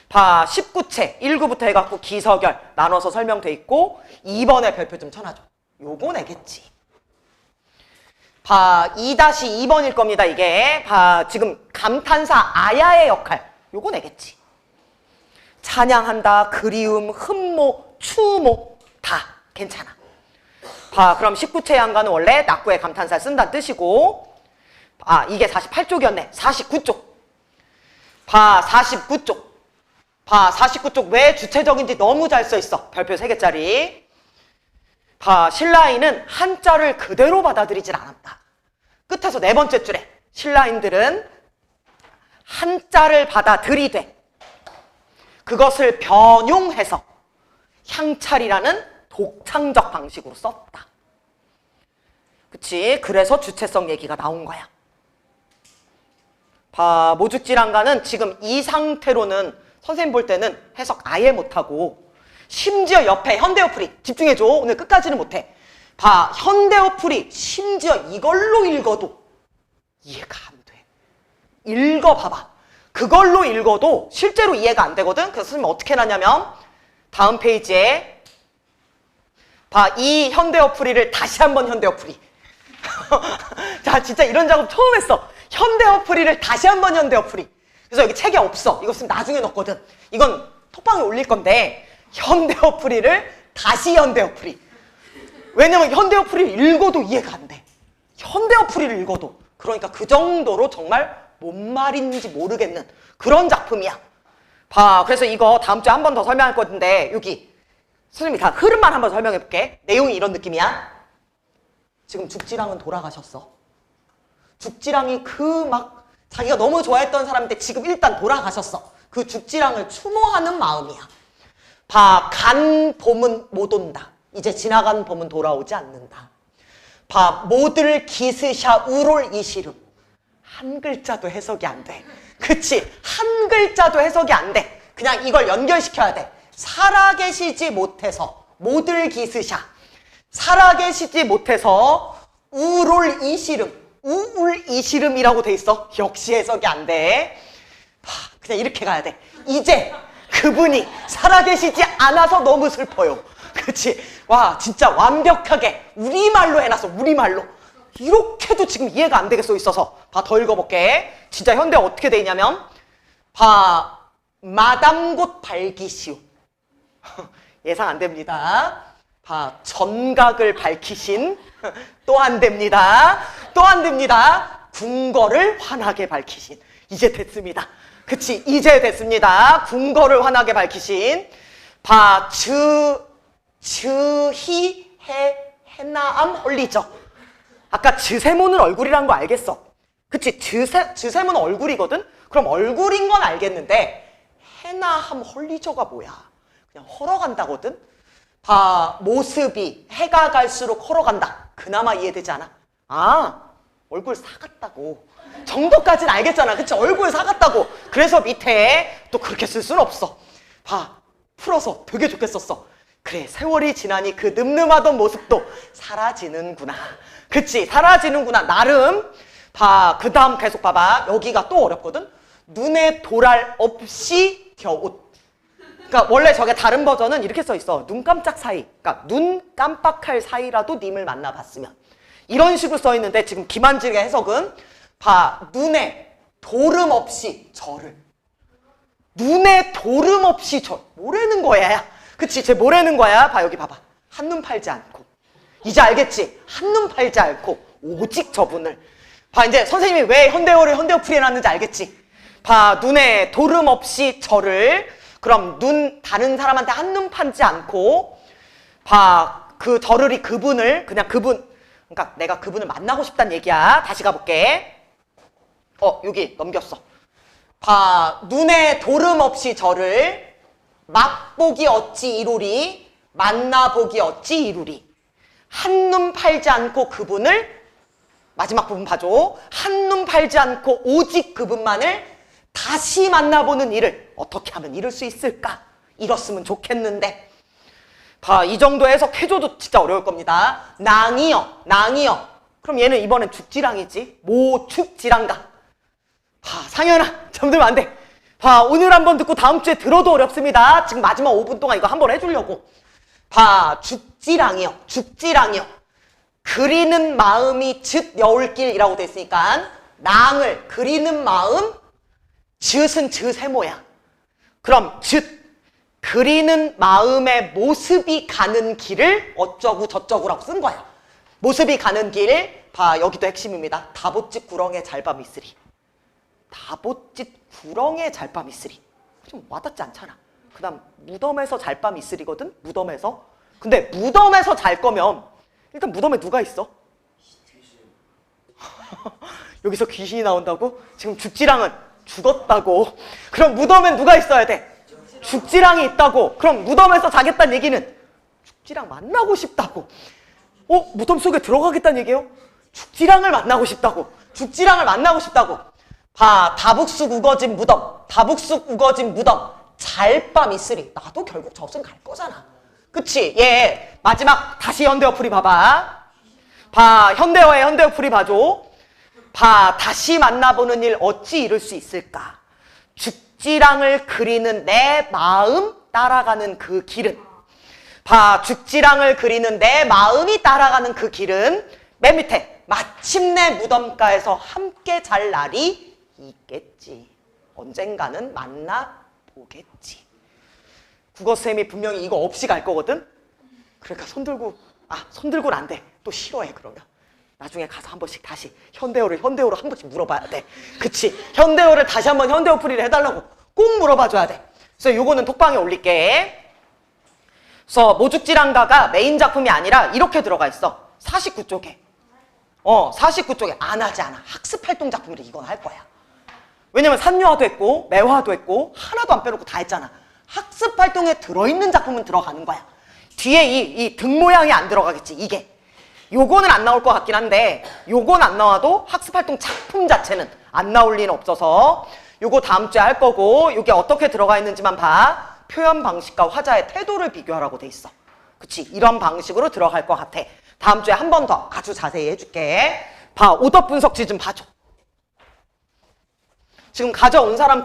봐, 19채 1구부터 해갖고 기서결 나눠서 설명돼 있고 2번에 별표 좀 쳐놔줘. 요거 내겠지. 봐, 2-2번일 겁니다. 이게 봐, 지금 감탄사 아야의 역할 요거 내겠지. 찬양한다, 그리움, 흠모, 추모 다 괜찮아. 봐, 그럼 19채의 한가는 원래 낙구의 감탄사를 쓴다는 뜻이고, 이게 48쪽이었네. 49쪽. 봐, 49쪽. 봐, 49쪽 왜 주체적인지 너무 잘 써 있어. 별표 3개짜리. 봐, 신라인은 한자를 그대로 받아들이질 않았다. 끝에서 4번째 줄에 신라인들은 한자를 받아들이되 그것을 변용해서 향찰이라는 독창적 방식으로 썼다. 그치? 그래서 주체성 얘기가 나온 거야. 봐, 모죽질환가는 지금 이 상태로는 선생님 볼 때는 해석 아예 못하고 심지어 옆에 현대어풀이 집중해줘. 오늘 끝까지는 못해. 봐, 현대어풀이 심지어 이걸로 읽어도 이해가 안 돼. 읽어봐봐. 그걸로 읽어도 실제로 이해가 안 되거든. 그래서 선생님 어떻게 해놨냐면 다음 페이지에 봐, 이 현대어풀이를 다시 한번 현대어풀이 자, 진짜 이런 작업 처음 했어. 현대어풀이를 다시 한번 현대어풀이. 그래서 여기 책에 없어. 이거 쓰면 나중에 넣었거든. 이건 톡방에 올릴 건데 현대어풀이를 다시 현대어풀이. 왜냐면 현대어풀이를 읽어도 이해가 안 돼. 현대어풀이를 읽어도. 그러니까 그 정도로 정말 뭔 말인지 모르겠는 그런 작품이야. 봐, 그래서 이거 다음 주에 한 번 더 설명할 건데 여기 선생님이 다 흐름만 한번 설명해 볼게. 내용이 이런 느낌이야. 지금 죽지랑은 돌아가셨어. 죽지랑이 그 막 자기가 너무 좋아했던 사람인데 지금 일단 돌아가셨어. 그 죽지랑을 추모하는 마음이야. 봐, 간 봄은 못 온다. 이제 지나간 봄은 돌아오지 않는다. 봐, 모들 기스샤 우롤 이시름. 한 글자도 해석이 안 돼. 그치? 한 글자도 해석이 안 돼. 그냥 이걸 연결시켜야 돼. 살아계시지 못해서 모들 기스샤. 살아계시지 못해서 우롤 이시름. 우울 이시름이라고 돼 있어. 역시 해석이 안 돼. 그냥 이렇게 가야 돼. 이제 그분이 살아계시지 않아서 너무 슬퍼요. 그치? 와, 진짜 완벽하게 우리말로 해놨어. 우리말로. 이렇게도 지금 이해가 안 되게 써 있어서 봐, 더 읽어볼게. 진짜 현대 어떻게 돼 있냐면 봐, 마담곳 밝히시오. 예상 안 됩니다. 봐, 전각을 밝히신. 또 안 됩니다. 또 안 됩니다. 궁궐을 환하게 밝히신. 이제 됐습니다. 그치? 이제 됐습니다. 궁궐을 환하게 밝히신. 봐, 해나암 홀리죠. 아까 즈세모는 얼굴이란 거 알겠어. 그치? 즈세모는 얼굴이거든? 그럼 얼굴인 건 알겠는데 해나암 홀리저가 뭐야? 그냥 헐어간다거든? 봐, 모습이 해가 갈수록 헐어간다. 그나마 이해되지 않아? 아, 얼굴 사갔다고. 정도까지는 알겠잖아. 그치? 얼굴 사갔다고. 그래서 밑에 또 그렇게 쓸 수는 없어. 봐, 풀어서 되게 좋겠었어. 그래, 세월이 지나니 그 늠름하던 모습도 사라지는구나. 그치? 사라지는구나. 나름. 봐, 그 다음 계속 봐봐. 여기가 또 어렵거든? 눈에 도랄 없이 겨옷. 그러니까 원래 저게 다른 버전은 이렇게 써 있어. 눈 깜짝 사이. 그러니까 눈 깜빡할 사이라도 님을 만나봤으면. 이런 식으로 써 있는데 지금 김한질의 해석은 봐, 눈에 도름 없이 저를. 눈에 도름 없이 저. 뭐라는 거야? 그치? 쟤 뭐라는 거야? 봐, 여기 봐봐. 한눈 팔지 않고. 이제 알겠지? 한눈 팔지 않고 오직 저분을. 봐, 이제 선생님이 왜 현대어를 현대어풀이 해놨는지 알겠지? 봐, 눈에 도름 없이 저를. 그럼 다른 사람한테 한눈 팔지 않고 봐, 그 저를이 그분을 그냥 그분, 그러니까 내가 그분을 만나고 싶다는 얘기야. 다시 가볼게. 여기 넘겼어. 봐, 눈에 도름 없이 저를 맛보기 어찌 이루리, 만나보기 어찌 이루리. 한눈 팔지 않고 그분을, 마지막 부분 봐줘. 한눈 팔지 않고 오직 그분만을 다시 만나보는 일을 어떻게 하면 이룰 수 있을까? 이뤘으면 좋겠는데. 봐, 이 정도 해석해줘도 진짜 어려울 겁니다. 낭이여, 낭이여. 그럼 얘는 이번엔 죽지랑이지. 모죽지랑가. 봐, 상현아, 잠들면 안 돼. 봐, 오늘 한번 듣고 다음 주에 들어도 어렵습니다. 지금 마지막 5분 동안 이거 한번 해주려고. 봐, 죽지랑이여, 죽지랑이여. 그리는 마음이 즉 여울길이라고 돼 있으니까 낭을 그리는 마음, 즈은 즈세모야. 그럼 즉 그리는 마음의 모습이 가는 길을 어쩌고 저쩌고라고 쓴 거야. 모습이 가는 길. 봐, 여기도 핵심입니다. 다봇집 구렁에 잘밤 이슬이. 다봇집 구렁에 잘밤 이슬이. 좀 와닿지 않잖아. 그 다음 무덤에서 잘밤 이슬이거든? 무덤에서. 근데 무덤에서 잘 거면 일단 무덤에 누가 있어? 여기서 귀신이 나온다고? 지금 죽지랑은 죽었다고. 그럼 무덤엔 누가 있어야 돼? 죽지랑이 있다고. 그럼 무덤에서 자겠다는 얘기는 죽지랑 만나고 싶다고. 무덤 속에 들어가겠다는 얘기예요? 죽지랑을 만나고 싶다고. 죽지랑을 만나고 싶다고. 봐, 다북쑥 우거진 무덤. 다북쑥 우거진 무덤. 잘 밤 이슬이. 나도 결국 저승 갈 거잖아. 그치? 얘 마지막 다시 현대어풀이 봐봐. 봐, 현대어의 현대어풀이 봐줘. 봐, 다시 만나보는 일 어찌 이룰 수 있을까? 죽지랑을 그리는 내 마음 따라가는 그 길은. 봐, 죽지랑을 그리는 내 마음이 따라가는 그 길은 맨 밑에 마침내 무덤가에서 함께 잘 날이 있겠지. 언젠가는 만나보겠지. 국어쌤이 분명히 이거 없이 갈 거거든? 그러니까 손 들고는 안 돼. 또 싫어해, 그러면. 나중에 가서 한 번씩 다시 현대어로 한 번씩 물어봐야 돼. 그치? 현대어를 다시 한번 현대어 풀이를 해달라고 꼭 물어봐줘야 돼. 그래서 요거는 톡방에 올릴게. 그래서 모죽지랑가가 메인 작품이 아니라 이렇게 들어가 있어. 49쪽에. 49쪽에 안 하지 않아. 학습활동 작품으로 이건 할 거야. 왜냐면 산유화도 했고 매화도 했고 하나도 안 빼놓고 다 했잖아. 학습활동에 들어있는 작품은 들어가는 거야. 뒤에 이 등 모양이 안 들어가겠지, 이게. 요거는 안 나올 것 같긴 한데 요건 안 나와도 학습활동 작품 자체는 안 나올 리는 없어서 요거 다음 주에 할 거고, 요게 어떻게 들어가 있는지만 봐. 표현 방식과 화자의 태도를 비교하라고 돼 있어. 그치? 이런 방식으로 들어갈 것 같아. 다음 주에 한 번 더 아주 자세히 해줄게. 봐, 오답 분석지 좀 봐줘. 지금 가져온 사람 거